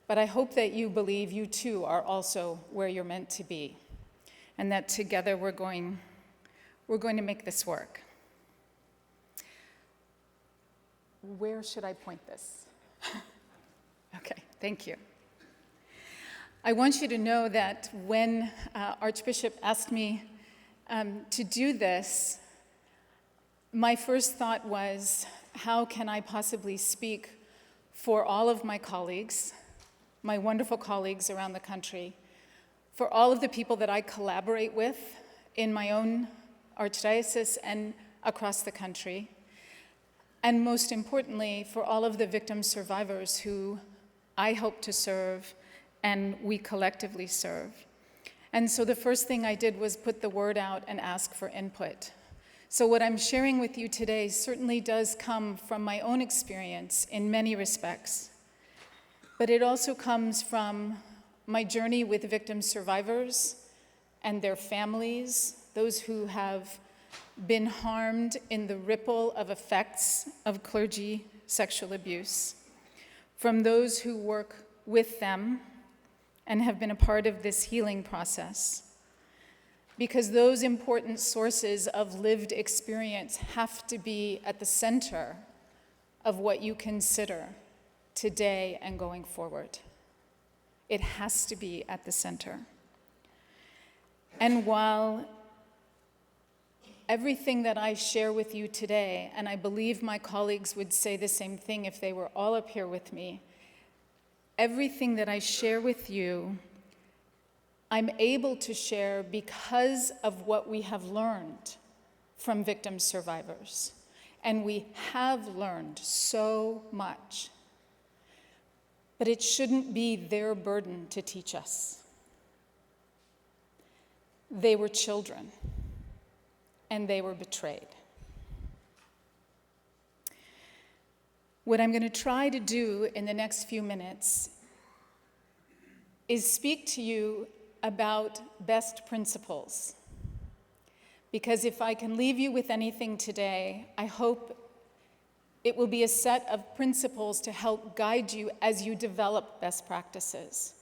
But I hope that you believe you too are also where you're meant to be, and that together we're going to make this work. Where should I point this? Okay, thank you. I want you to know that when Archbishop asked me to do this, my first thought was, how can I possibly speak for all of my colleagues, my wonderful colleagues around the country, for all of the people that I collaborate with in my own archdiocese and across the country, and most importantly, for all of the victim survivors who I hope to serve and we collectively serve. And so the first thing I did was put the word out and ask for input. So what I'm sharing with you today certainly does come from my own experience in many respects, but it also comes from my journey with victim survivors and their families, those who have been harmed in the ripple of effects of clergy sexual abuse, from those who work with them and have been a part of this healing process. Because those important sources of lived experience have to be at the center of what you consider today and going forward. It has to be at the center. And while everything that I share with you today, and I believe my colleagues would say the same thing if they were all up here with me, everything that I share with you I'm able to share because of what we have learned from victim survivors. And we have learned so much. But it shouldn't be their burden to teach us. They were children, and they were betrayed. What I'm going to try to do in the next few minutes is speak to you about best principles. Because if I can leave you with anything today, I hope it will be a set of principles to help guide you as you develop best practices.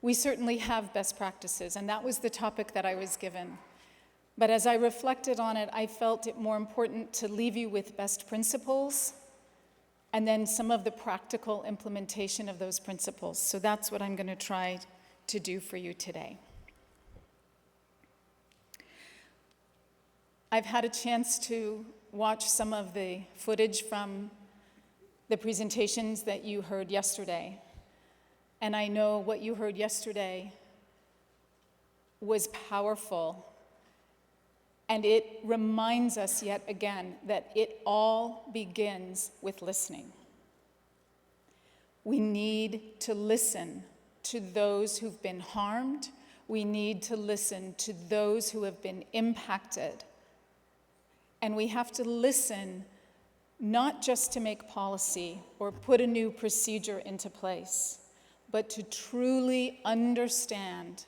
We certainly have best practices, and that was the topic that I was given. But as I reflected on it, I felt it more important to leave you with best principles and then some of the practical implementation of those principles. So that's what I'm going to try to do for you today. I've had a chance to watch some of the footage from the presentations that you heard yesterday. And I know what you heard yesterday was powerful And it reminds us yet again that it all begins with listening. We need to listen to those who've been harmed. We need to listen to those who have been impacted. And we have to listen not just to make policy or put a new procedure into place, but to truly understand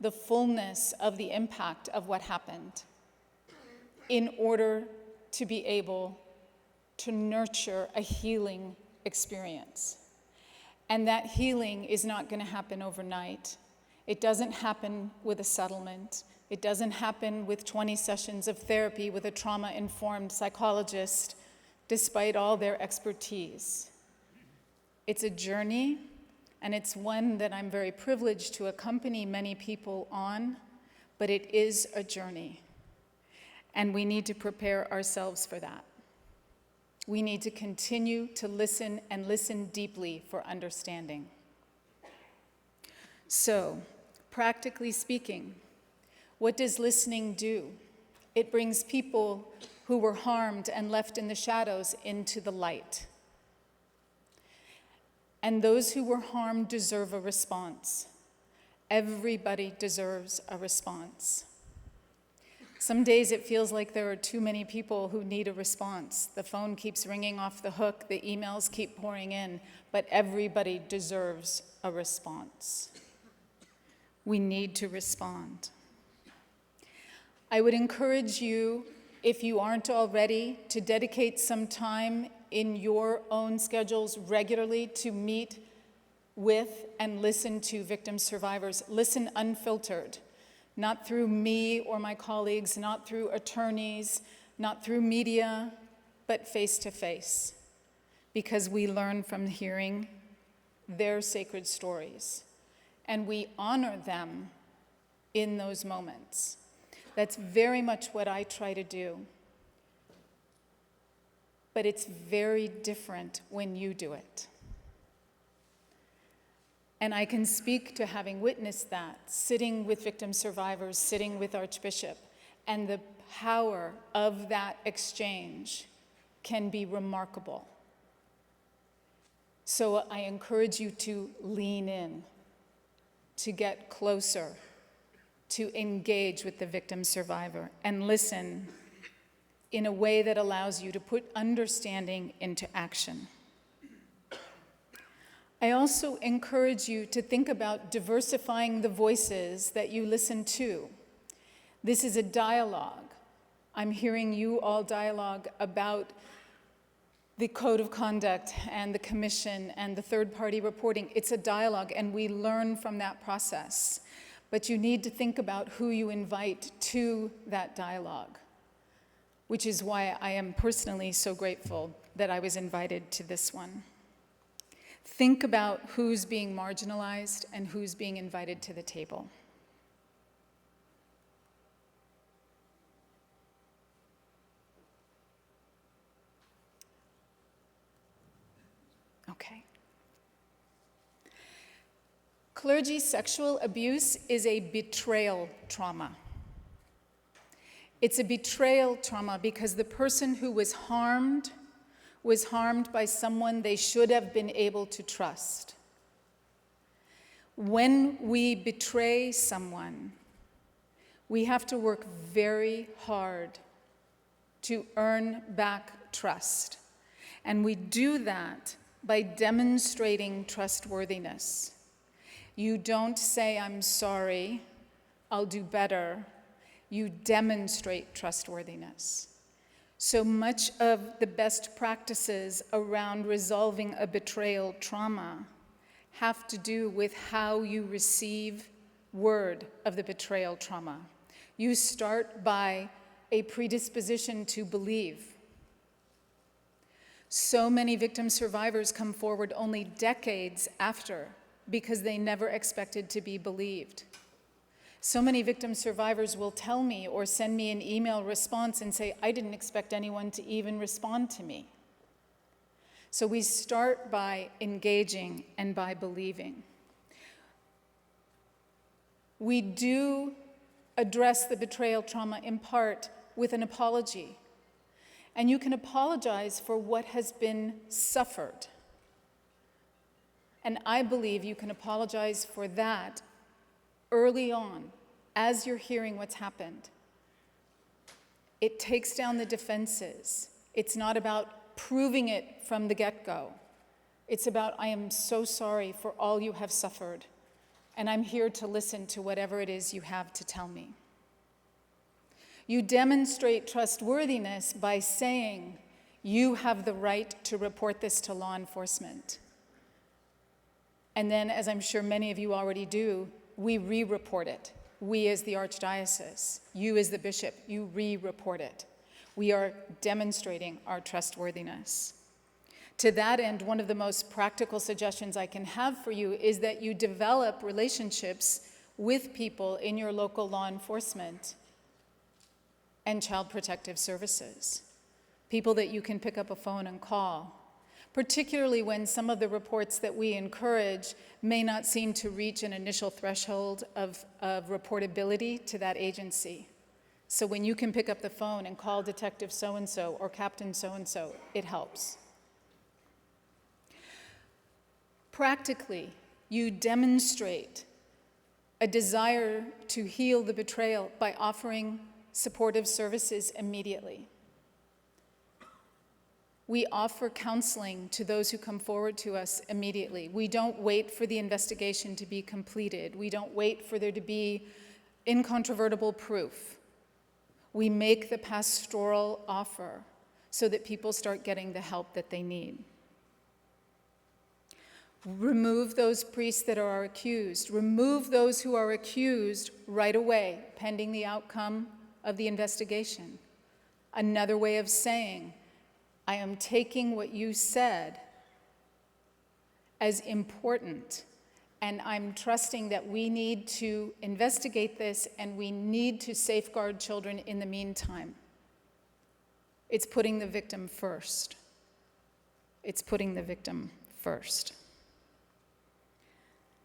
the fullness of the impact of what happened in order to be able to nurture a healing experience. And that healing is not going to happen overnight. It doesn't happen with a settlement. It doesn't happen with 20 sessions of therapy with a trauma-informed psychologist, despite all their expertise. It's a journey, and it's one that I'm very privileged to accompany many people on, but it is a journey. And we need to prepare ourselves for that. We need to continue to listen and listen deeply for understanding. So, practically speaking, what does listening do? It brings people who were harmed and left in the shadows into the light. And those who were harmed deserve a response. Everybody deserves a response. Some days it feels like there are too many people who need a response. The phone keeps ringing off the hook, the emails keep pouring in, but everybody deserves a response. We need to respond. I would encourage you, if you aren't already, to dedicate some time in your own schedules regularly to meet with and listen to victim survivors. Listen unfiltered. Not through me or my colleagues, not through attorneys, not through media, but face to face. Because we learn from hearing their sacred stories. And we honor them in those moments. That's very much what I try to do. But it's very different when you do it. And I can speak to having witnessed that, sitting with victim survivors, sitting with Archbishop, and the power of that exchange can be remarkable. So I encourage you to lean in, to get closer, to engage with the victim survivor, and listen in a way that allows you to put understanding into action. I also encourage you to think about diversifying the voices that you listen to. This is a dialogue. I'm hearing you all dialogue about the code of conduct and the commission and the third-party reporting. It's a dialogue, and we learn from that process. But you need to think about who you invite to that dialogue, which is why I am personally so grateful that I was invited to this one. Think about who's being marginalized and who's being invited to the table. Okay. Clergy sexual abuse is a betrayal trauma. It's a betrayal trauma because the person who was harmed by someone they should have been able to trust. When we betray someone, we have to work very hard to earn back trust. And we do that by demonstrating trustworthiness. You don't say, "I'm sorry, I'll do better." You demonstrate trustworthiness. So much of the best practices around resolving a betrayal trauma have to do with how you receive word of the betrayal trauma. You start by a predisposition to believe. So many victim survivors come forward only decades after because they never expected to be believed. So many victim survivors will tell me or send me an email response and say, "I didn't expect anyone to even respond to me." So we start by engaging and by believing. We do address the betrayal trauma in part with an apology. And you can apologize for what has been suffered. And I believe you can apologize for that early on as you're hearing what's happened. It takes down the defenses. It's not about proving it from the get-go. It's about, I am so sorry for all you have suffered, and I'm here to listen to whatever it is you have to tell me. You demonstrate trustworthiness by saying, you have the right to report this to law enforcement. And then, as I'm sure many of you already do, we re-report it. We as the Archdiocese, you as the bishop, you re-report it. We are demonstrating our trustworthiness. To that end, one of the most practical suggestions I can have for you is that you develop relationships with people in your local law enforcement and child protective services. People that you can pick up a phone and call, particularly when some of the reports that we encourage may not seem to reach an initial threshold of reportability to that agency. So when you can pick up the phone and call Detective so-and-so or Captain so-and-so, it helps. Practically, you demonstrate a desire to heal the betrayal by offering supportive services immediately. We offer counseling to those who come forward to us immediately. We don't wait for the investigation to be completed. We don't wait for there to be incontrovertible proof. We make the pastoral offer so that people start getting the help that they need. Remove those priests that are accused. Remove those who are accused right away, pending the outcome of the investigation. Another way of saying, I am taking what you said as important, and I'm trusting that we need to investigate this and we need to safeguard children in the meantime. It's putting the victim first. It's putting the victim first.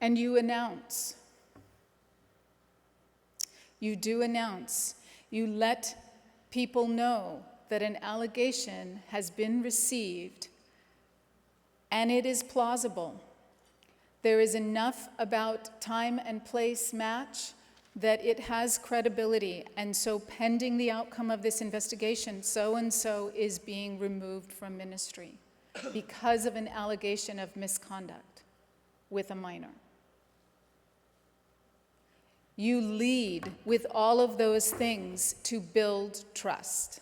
And you announce. You do announce. You let people know that an allegation has been received and it is plausible. There is enough about time and place match that it has credibility, and so pending the outcome of this investigation, so-and-so is being removed from ministry because of an allegation of misconduct with a minor. You lead with all of those things to build trust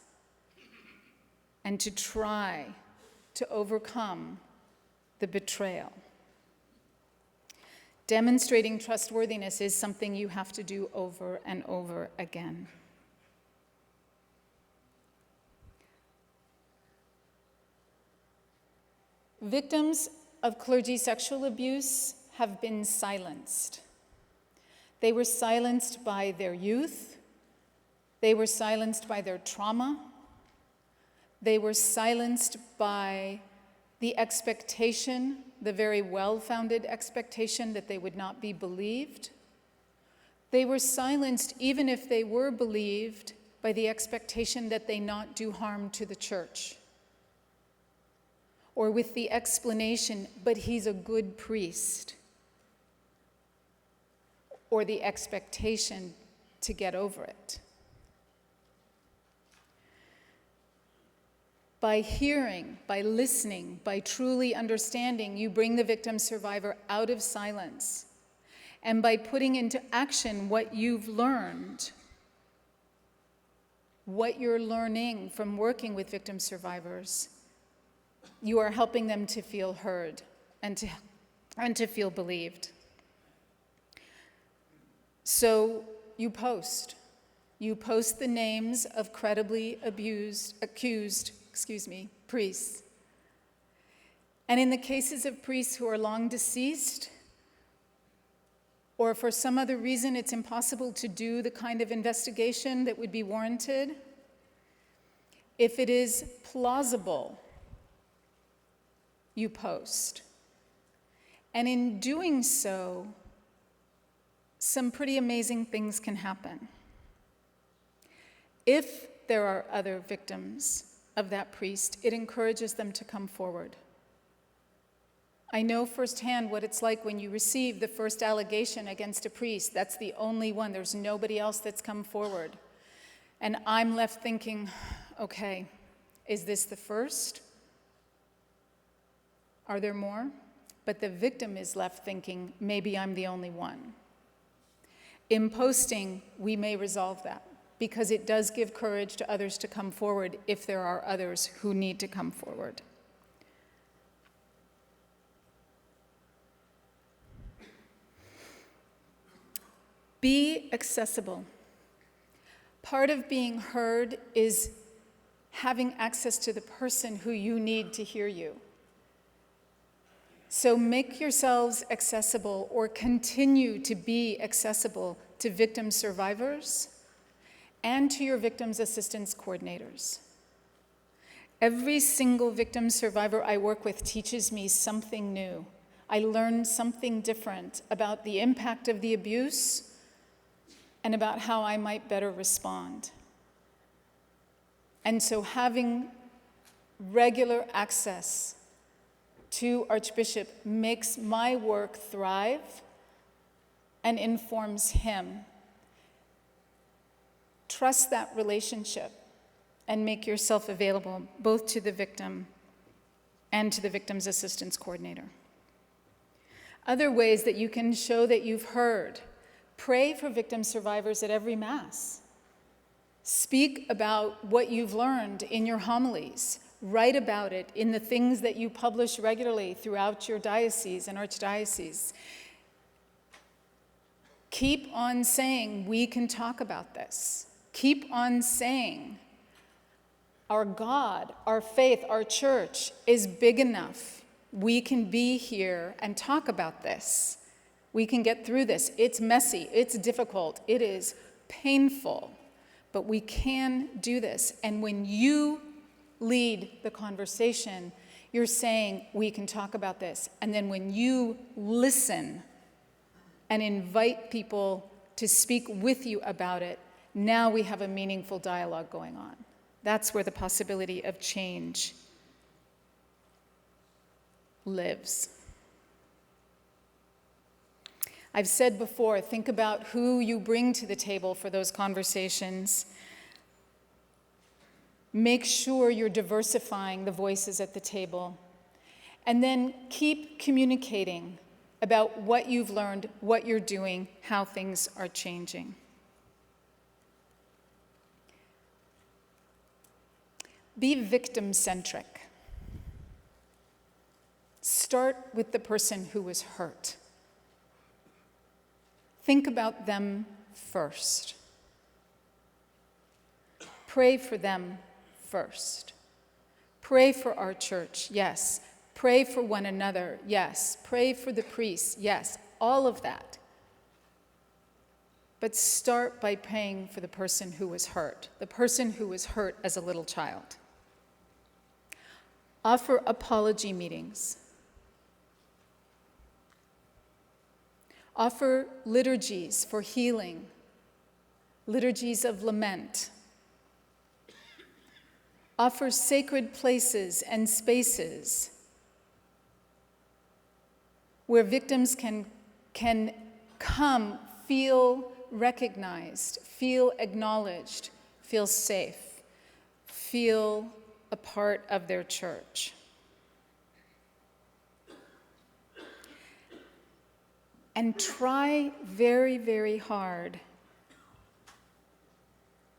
and to try to overcome the betrayal. Demonstrating trustworthiness is something you have to do over and over again. Victims of clergy sexual abuse have been silenced. They were silenced by their youth. They were silenced by their trauma. They were silenced by the expectation, the very well-founded expectation that they would not be believed. They were silenced, even if they were believed, by the expectation that they not do harm to the church, or with the explanation, but he's a good priest, or the expectation to get over it. By hearing, by listening, by truly understanding, you bring the victim survivor out of silence. And by putting into action what you've learned, what you're learning from working with victim survivors, you are helping them to feel heard and to feel believed. So you post. You post the names of credibly accused priests. And in the cases of priests who are long deceased, or for some other reason it's impossible to do the kind of investigation that would be warranted, if it is plausible, you post. And in doing so, some pretty amazing things can happen. If there are other victims of that priest, it encourages them to come forward. I know firsthand what it's like when you receive the first allegation against a priest. That's the only one. There's nobody else that's come forward. And I'm left thinking, okay, is this the first? Are there more? But the victim is left thinking, maybe I'm the only one. In posting, we may resolve that, because it does give courage to others to come forward if there are others who need to come forward. Be accessible. Part of being heard is having access to the person who you need to hear you. So make yourselves accessible, or continue to be accessible to victim survivors and to your victims assistance coordinators. Every single victim survivor I work with teaches me something new. I learn something different about the impact of the abuse and about how I might better respond. And so having regular access to Archbishop makes my work thrive and informs him. Trust that relationship and make yourself available both to the victim and to the victim's assistance coordinator. Other ways that you can show that you've heard: pray for victim survivors at every Mass. Speak about what you've learned in your homilies. Write about it in the things that you publish regularly throughout your diocese and archdiocese. Keep on saying, we can talk about this. Keep on saying, our God, our faith, our church is big enough. We can be here and talk about this. We can get through this. It's messy, it's difficult, it is painful, but we can do this. And when you lead the conversation, you're saying, we can talk about this. And then when you listen and invite people to speak with you about it, now we have a meaningful dialogue going on. That's where the possibility of change lives. I've said before, think about who you bring to the table for those conversations. Make sure you're diversifying the voices at the table. And then keep communicating about what you've learned, what you're doing, how things are changing. Be victim-centric. Start with the person who was hurt. Think about them first. Pray for them first. Pray for our church, yes. Pray for one another, yes. Pray for the priests, yes. All of that. But start by praying for the person who was hurt, the person who was hurt as a little child. Offer apology meetings. Offer liturgies for healing, liturgies of lament. Offer sacred places and spaces where victims can come, feel recognized, feel acknowledged, feel safe, feel a part of their church. And try very, very hard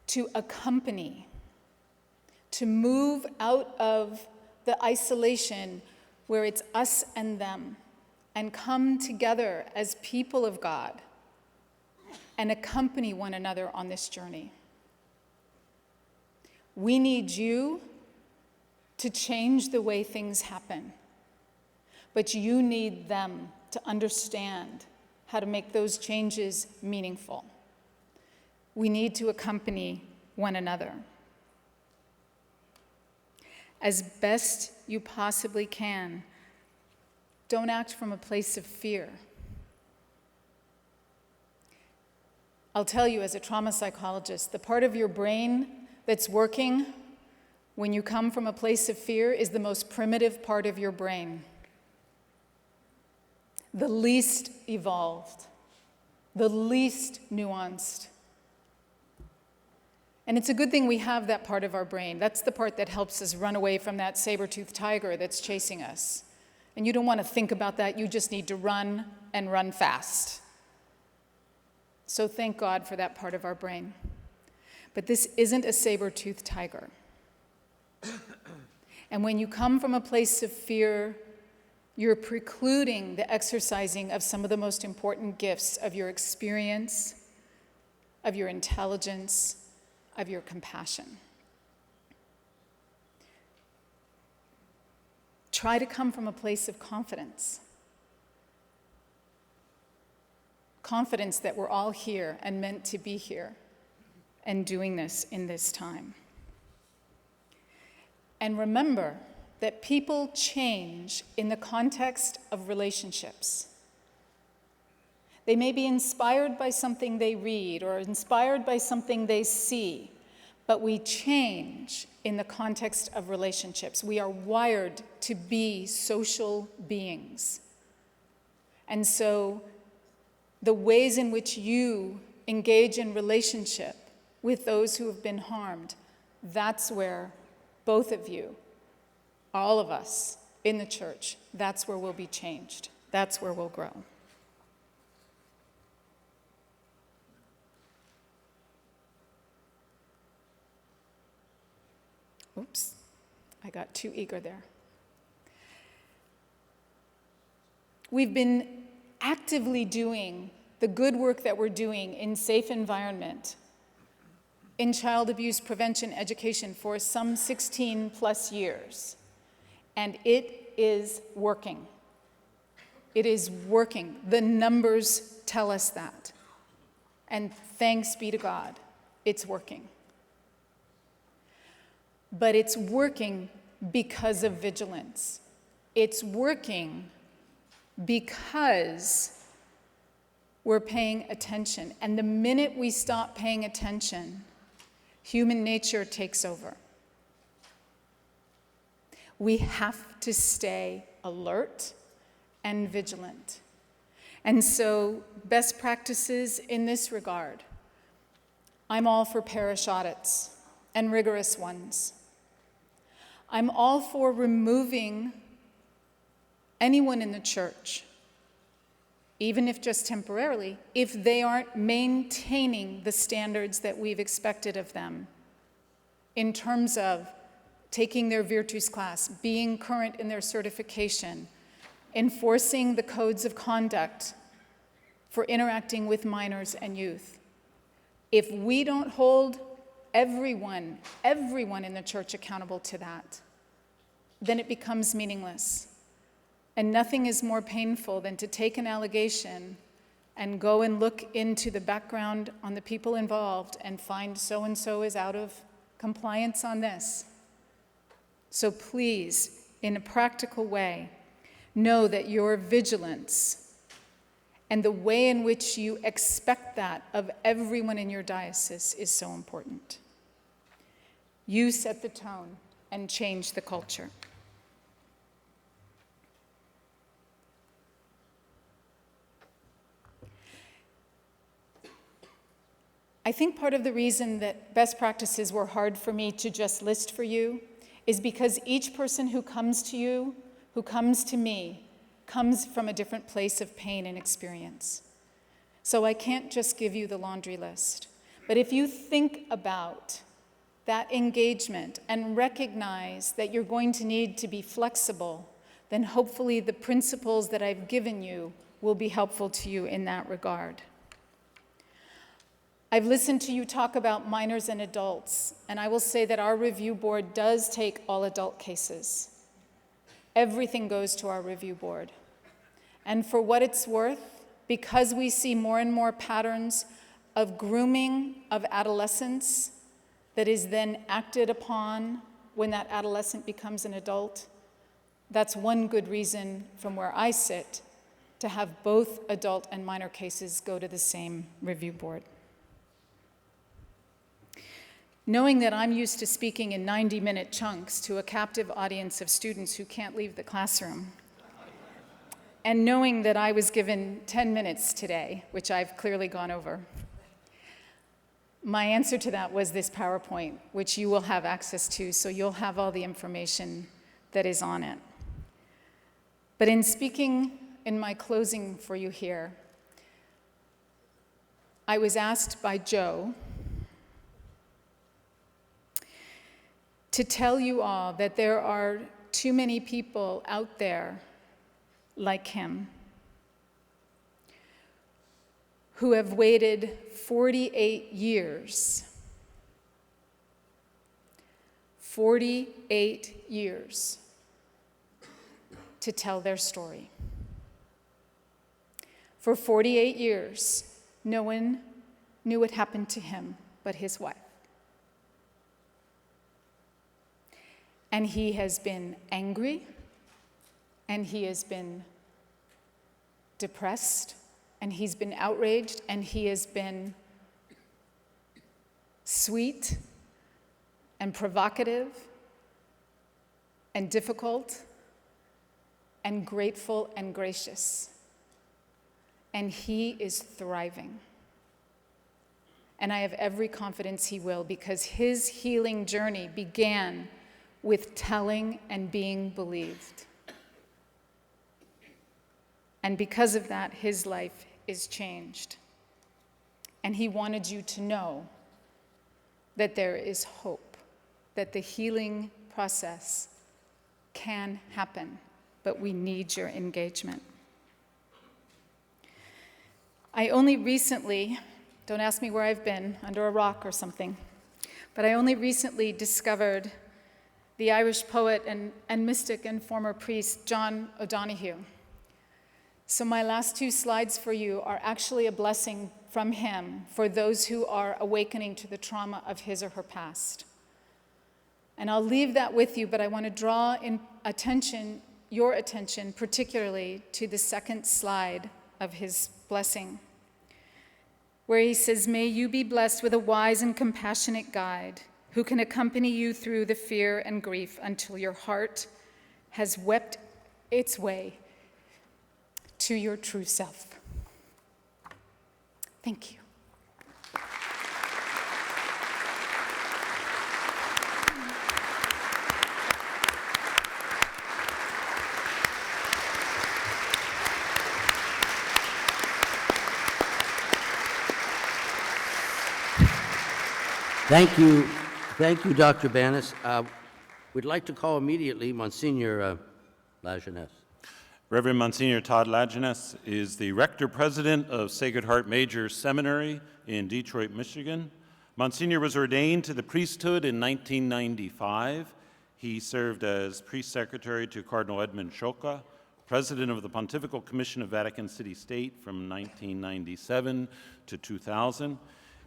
to accompany, to move out of the isolation where it's us and them, and come together as people of God and accompany one another on this journey. We need you to change the way things happen, but you need them to understand how to make those changes meaningful. We need to accompany one another. As best you possibly can, don't act from a place of fear. I'll tell you, as a trauma psychologist, the part of your brain that's working when you come from a place of fear is the most primitive part of your brain, the least evolved, the least nuanced. And it's a good thing we have that part of our brain. That's the part that helps us run away from that saber-toothed tiger that's chasing us. And you don't want to think about that. You just need to run and run fast. So thank God for that part of our brain. But this isn't a saber-toothed tiger. And when you come from a place of fear, you're precluding the exercising of some of the most important gifts of your experience, of your intelligence, of your compassion. Try to come from a place of confidence. Confidence that we're all here and meant to be here and doing this in this time. And remember that people change in the context of relationships. They may be inspired by something they read or inspired by something they see, but we change in the context of relationships. We are wired to be social beings. And so the ways in which you engage in relationship with those who have been harmed, that's where both of you, all of us in the church, that's where we'll be changed. That's where we'll grow. Oops, I got too eager there. We've been actively doing the good work that we're doing in safe environment, in child abuse prevention education for some 16 plus years. And it is working. It is working. The numbers tell us that. And thanks be to God, it's working. But it's working because of vigilance. It's working because we're paying attention. And the minute we stop paying attention, human nature takes over. We have to stay alert and vigilant. And so, best practices in this regard. I'm all for parish audits and rigorous ones. I'm all for removing anyone in the church, even if just temporarily, if they aren't maintaining the standards that we've expected of them in terms of taking their Virtus class, being current in their certification, enforcing the codes of conduct for interacting with minors and youth. If we don't hold everyone in the church accountable to that, then it becomes meaningless. And nothing is more painful than to take an allegation and go and look into the background on the people involved and find so-and-so is out of compliance on this. So please, in a practical way, know that your vigilance and the way in which you expect that of everyone in your diocese is so important. You set the tone and change the culture. I think part of the reason that best practices were hard for me to just list for you is because each person who comes to you, who comes to me, comes from a different place of pain and experience. So I can't just give you the laundry list. But if you think about that engagement and recognize that you're going to need to be flexible, then hopefully the principles that I've given you will be helpful to you in that regard. I've listened to you talk about minors and adults, and I will say that our review board does take all adult cases. Everything goes to our review board. And for what it's worth, because we see more and more patterns of grooming of adolescents that is then acted upon when that adolescent becomes an adult, that's one good reason from where I sit to have both adult and minor cases go to the same review board. knowing that I'm used to speaking in 90-minute chunks to a captive audience of students who can't leave the classroom, and knowing that I was given 10 minutes today, which I've clearly gone over, my answer to that was this PowerPoint, which you will have access to, so you'll have all the information that is on it. But in speaking in my closing for you here, I was asked by Joe to tell you all that there are too many people out there like him who have waited 48 years. 48 years to tell their story. For 48 years, no one knew what happened to him but his wife. And he has been angry, and he has been depressed, and he's been outraged, and he has been sweet and provocative and difficult and grateful and gracious. And he is thriving. And I have every confidence he will, because his healing journey began with telling and being believed. And because of that, his life is changed. And he wanted you to know that there is hope, that the healing process can happen, but we need your engagement. I only recently, don't ask me where I've been, under a rock or something, but I only recently discovered the Irish poet and mystic and former priest, John O'Donoghue. So my last two slides for you are actually a blessing from him for those who are awakening to the trauma of his or her past. And I'll leave that with you, but I want to draw your attention particularly to the second slide of his blessing, where he says, "May you be blessed with a wise and compassionate guide who can accompany you through the fear and grief until your heart has wept its way to your true self." Thank you.
Thank you, Dr. Banis. We'd like to call immediately Monsignor Lajeunesse.
Reverend Monsignor Todd Lajeunesse is the Rector-President of Sacred Heart Major Seminary in Detroit, Michigan. Monsignor was ordained to the priesthood in 1995. He served as priest secretary to Cardinal Edmund Sciocca, President of the Pontifical Commission of Vatican City State from 1997 to 2000.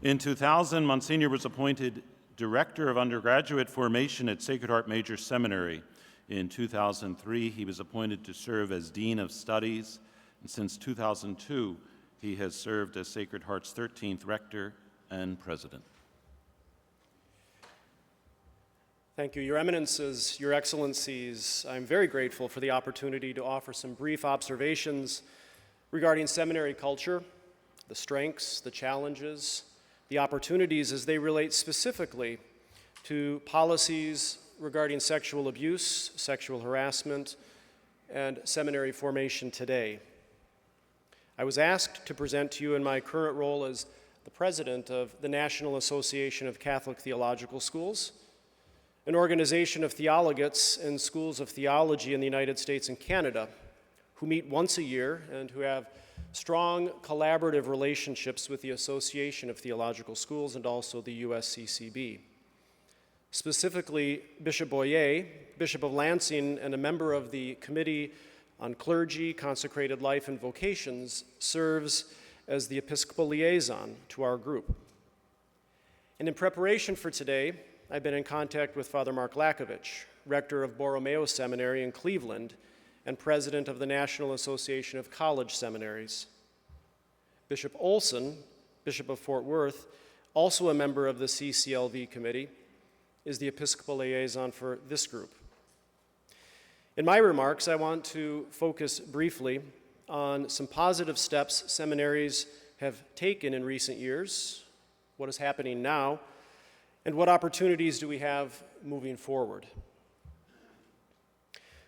In 2000, Monsignor was appointed Director of Undergraduate Formation at Sacred Heart Major Seminary. In 2003, he was appointed to serve as Dean of Studies, and since 2002, he has served as Sacred Heart's 13th Rector and President.
Thank you, Your Eminences, Your Excellencies. I'm very grateful for the opportunity to offer some brief observations regarding seminary culture, the strengths, the challenges, the opportunities as they relate specifically to policies regarding sexual abuse, sexual harassment, and seminary formation today. I was asked to present to you in my current role as the president of the National Association of Catholic Theological Schools, an organization of theologates and schools of theology in the United States and Canada who meet once a year and who have strong collaborative relationships with the Association of Theological Schools and also the USCCB. Specifically, Bishop Boyer, Bishop of Lansing, and a member of the Committee on Clergy, Consecrated Life, and Vocations, serves as the Episcopal liaison to our group. And in preparation for today, I've been in contact with Father Mark Lakovich, rector of Borromeo Seminary in Cleveland and president of the National Association of College Seminaries. Bishop Olson, Bishop of Fort Worth, also a member of the CCLV committee, is the Episcopal liaison for this group. In my remarks, I want to focus briefly on some positive steps seminaries have taken in recent years, what is happening now, and what opportunities do we have moving forward.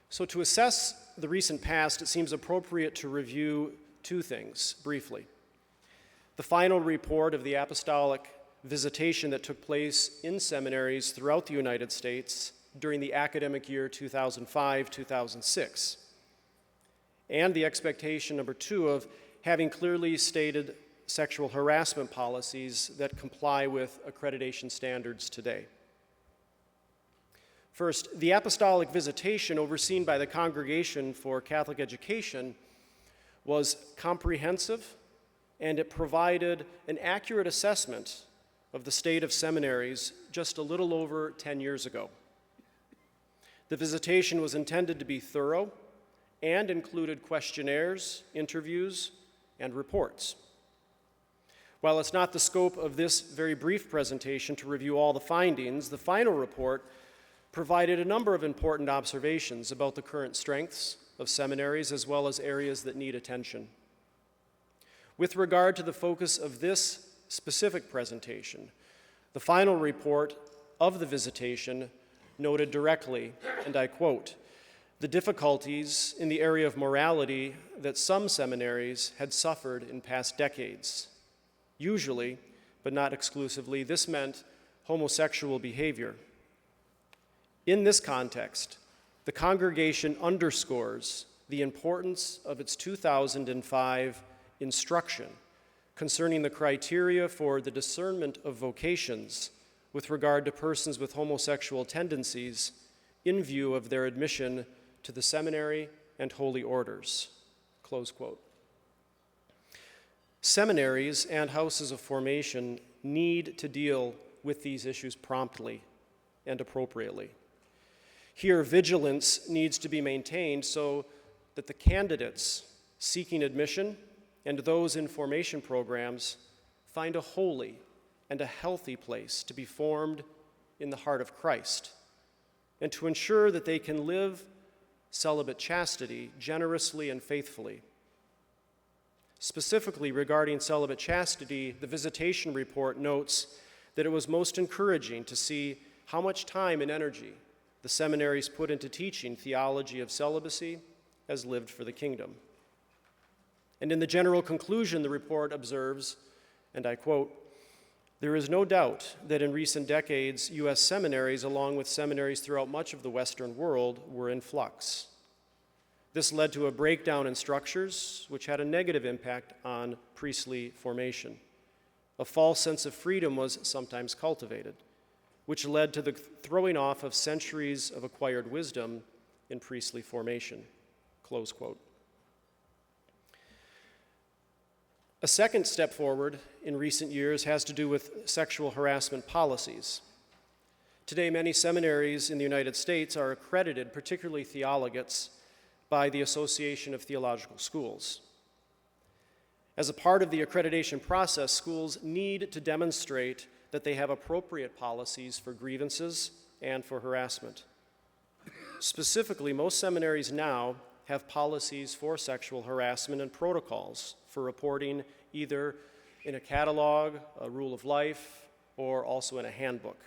So to assess the recent past, it seems appropriate to review two things briefly. The final report of the apostolic visitation that took place in seminaries throughout the United States during the academic year 2005-2006, and the expectation, number two, of having clearly stated sexual harassment policies that comply with accreditation standards today. First, the apostolic visitation overseen by the Congregation for Catholic Education was comprehensive, and it provided an accurate assessment of the state of seminaries just a little over 10 years ago. The visitation was intended to be thorough and included questionnaires, interviews, and reports. While it's not the scope of this very brief presentation to review all the findings, the final report provided a number of important observations about the current strengths of seminaries as well as areas that need attention. With regard to the focus of this specific presentation, the final report of the visitation noted directly, and I quote, "the difficulties in the area of morality that some seminaries had suffered in past decades. Usually, but not exclusively, this meant homosexual behavior. In this context, the congregation underscores the importance of its 2005 instruction concerning the criteria for the discernment of vocations with regard to persons with homosexual tendencies in view of their admission to the seminary and holy orders." Close quote. Seminaries and houses of formation need to deal with these issues promptly and appropriately. Here, vigilance needs to be maintained so that the candidates seeking admission and those in formation programs find a holy and a healthy place to be formed in the heart of Christ, and to ensure that they can live celibate chastity generously and faithfully. Specifically regarding celibate chastity, the visitation report notes that it was most encouraging to see how much time and energy the seminaries put into teaching theology of celibacy as lived for the kingdom. And in the general conclusion, the report observes, and I quote, "There is no doubt that in recent decades, U.S. seminaries, along with seminaries throughout much of the Western world, were in flux. This led to a breakdown in structures, which had a negative impact on priestly formation. A false sense of freedom was sometimes cultivated, which led to the throwing off of centuries of acquired wisdom in priestly formation." Close quote. A second step forward in recent years has to do with sexual harassment policies. Today, many seminaries in the United States are accredited, particularly theologates, by the Association of Theological Schools. As a part of the accreditation process, schools need to demonstrate that they have appropriate policies for grievances and for harassment. Specifically, most seminaries now have policies for sexual harassment and protocols for reporting either in a catalog, a rule of life, or also in a handbook.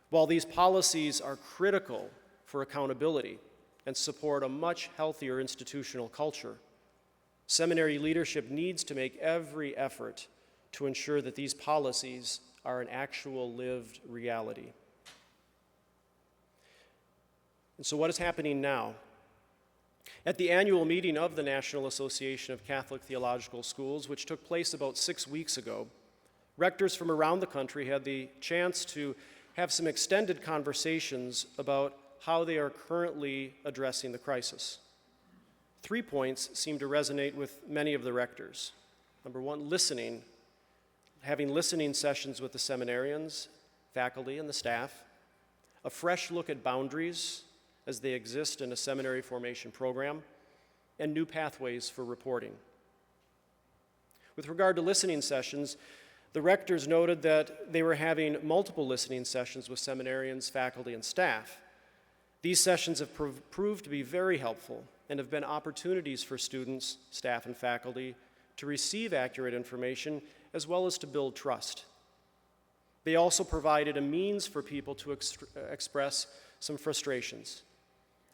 While these policies are critical for accountability and support a much healthier institutional culture, seminary leadership needs to make every effort to ensure that these policies are an actual lived reality. And so what is happening now? At the annual meeting of the National Association of Catholic Theological Schools, which took place about 6 weeks ago, rectors from around the country had the chance to have some extended conversations about how they are currently addressing the crisis. 3 points seem to resonate with many of the rectors. Number one, listening, having listening sessions with the seminarians, faculty, and the staff, a fresh look at boundaries as they exist in a seminary formation program, and new pathways for reporting. With regard to listening sessions, The rectors noted that they were having multiple listening sessions with seminarians, faculty, and staff. These sessions have proved to be very helpful and have been opportunities for students, staff, and faculty to receive accurate information as well as to build trust. They also provided a means for people to express some frustrations.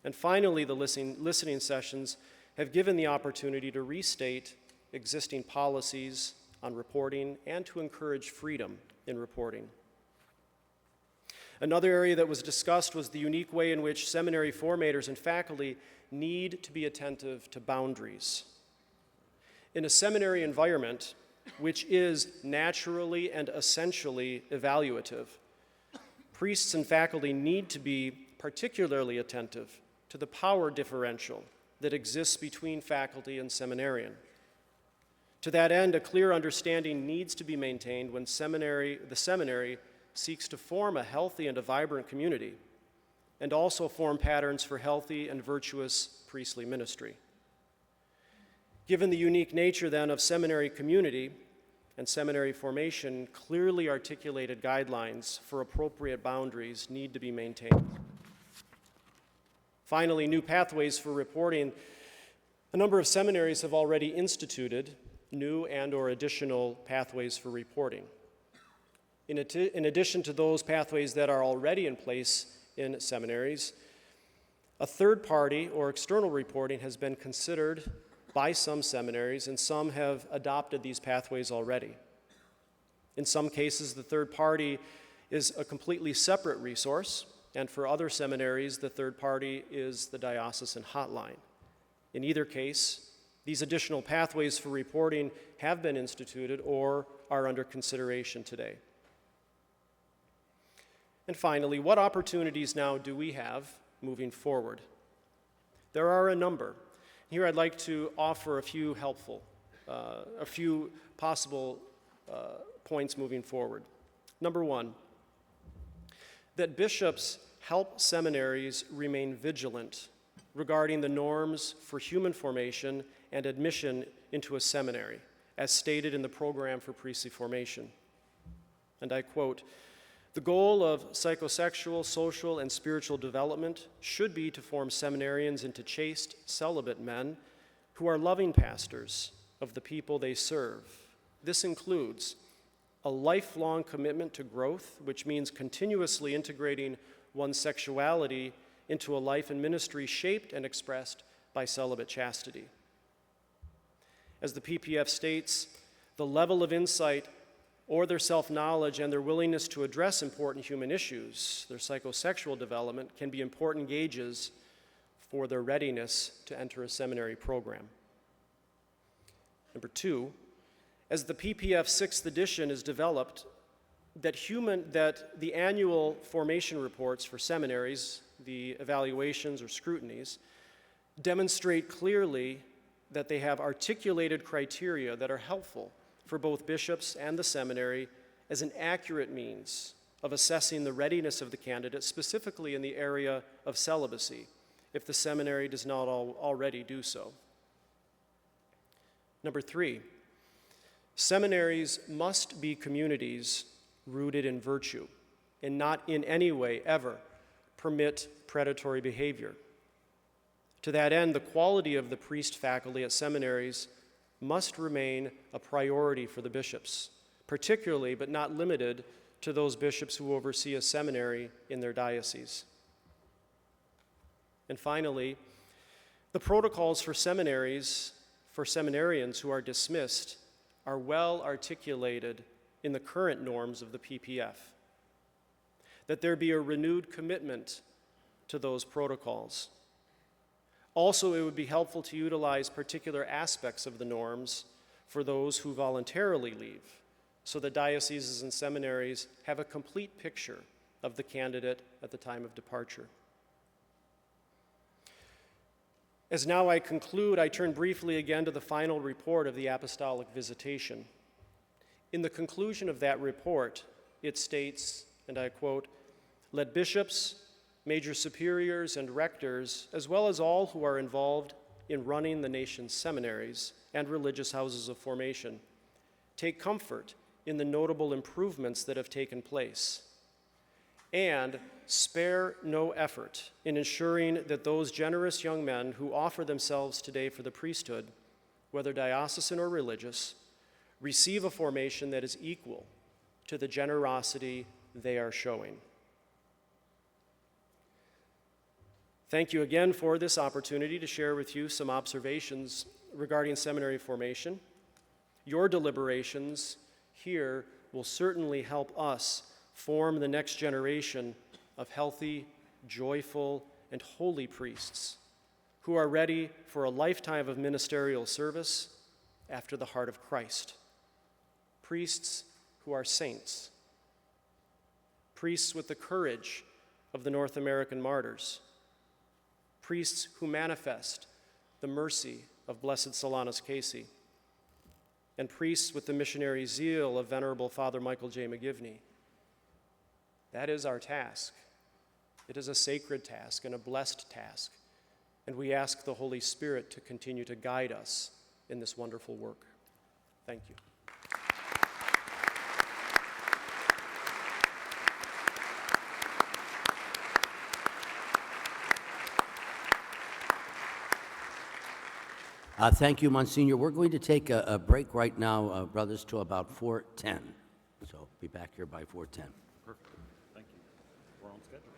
And finally, the listening sessions have given the opportunity to restate existing policies on reporting and to encourage freedom in reporting. Another area that was discussed was the unique way in which seminary formators and faculty need to be attentive to boundaries. In a seminary environment, which is naturally and essentially evaluative, priests and faculty need to be particularly attentive to the power differential that exists between faculty and seminarian. To that end, a clear understanding needs to be maintained when the seminary seeks to form a healthy and a vibrant community, and also form patterns for healthy and virtuous priestly ministry. Given the unique nature then of seminary community and seminary formation, clearly articulated guidelines for appropriate boundaries need to be maintained. Finally, new pathways for reporting. A number of seminaries have already instituted new and/or additional pathways for reporting. In addition to those pathways that are already in place in seminaries, a third party or external reporting has been considered by some seminaries, and some have adopted these pathways already. In some cases, the third party is a completely separate resource, and for other seminaries, the third party is the diocesan hotline. In either case, these additional pathways for reporting have been instituted or are under consideration today. And finally, what opportunities now do we have moving forward? There are a number. Here I'd like to offer a few possible points moving forward. Number one, that bishops help seminaries remain vigilant regarding the norms for human formation and admission into a seminary, as stated in the program for priestly formation. And I quote, "The goal of psychosexual, social, and spiritual development should be to form seminarians into chaste, celibate men who are loving pastors of the people they serve. This includes a lifelong commitment to growth, which means continuously integrating one's sexuality into a life and ministry shaped and expressed by celibate chastity." As the PPF states, the level of insight or their self-knowledge and their willingness to address important human issues, their psychosexual development, can be important gauges for their readiness to enter a seminary program. Number two, as the PPF 6th edition is developed, that the annual formation reports for seminaries, the evaluations or scrutinies, demonstrate clearly that they have articulated criteria that are helpful for both bishops and the seminary as an accurate means of assessing the readiness of the candidate, specifically in the area of celibacy, if the seminary does not already do so. Number three, seminaries must be communities rooted in virtue and not in any way ever permit predatory behavior. To that end, the quality of the priest faculty at seminaries must remain a priority for the bishops, particularly but not limited to those bishops who oversee a seminary in their diocese. And finally, the protocols for seminaries, for seminarians who are dismissed, are well articulated in the current norms of the PPF. That there be a renewed commitment to those protocols. Also, it would be helpful to utilize particular aspects of the norms for those who voluntarily leave, so that dioceses and seminaries have a complete picture of the candidate at the time of departure. As now I conclude, I turn briefly again to the final report of the Apostolic Visitation. In the conclusion of that report, it states, and I quote, "Let bishops, major superiors, and rectors, as well as all who are involved in running the nation's seminaries and religious houses of formation, take comfort in the notable improvements that have taken place, and spare no effort in ensuring that those generous young men who offer themselves today for the priesthood, whether diocesan or religious, receive a formation that is equal to the generosity they are showing. Thank you again for this opportunity to share with you some observations regarding seminary formation. Your deliberations here will certainly help us form the next generation of healthy, joyful, and holy priests who are ready for a lifetime of ministerial service after the heart of Christ. Priests who are saints. Priests with the courage of the North American martyrs. Priests who manifest the mercy of Blessed Solanus Casey. And priests with the missionary zeal of Venerable Father Michael J. McGivney. That is our task. It is a sacred task and a blessed task, and we ask the Holy Spirit to continue to guide us in this wonderful work. Thank you.
Thank you, Monsignor. We're going to take a break right now, brothers, till about 4:10. So be back here by 4:10.
Perfect. Thank you. We're on schedule.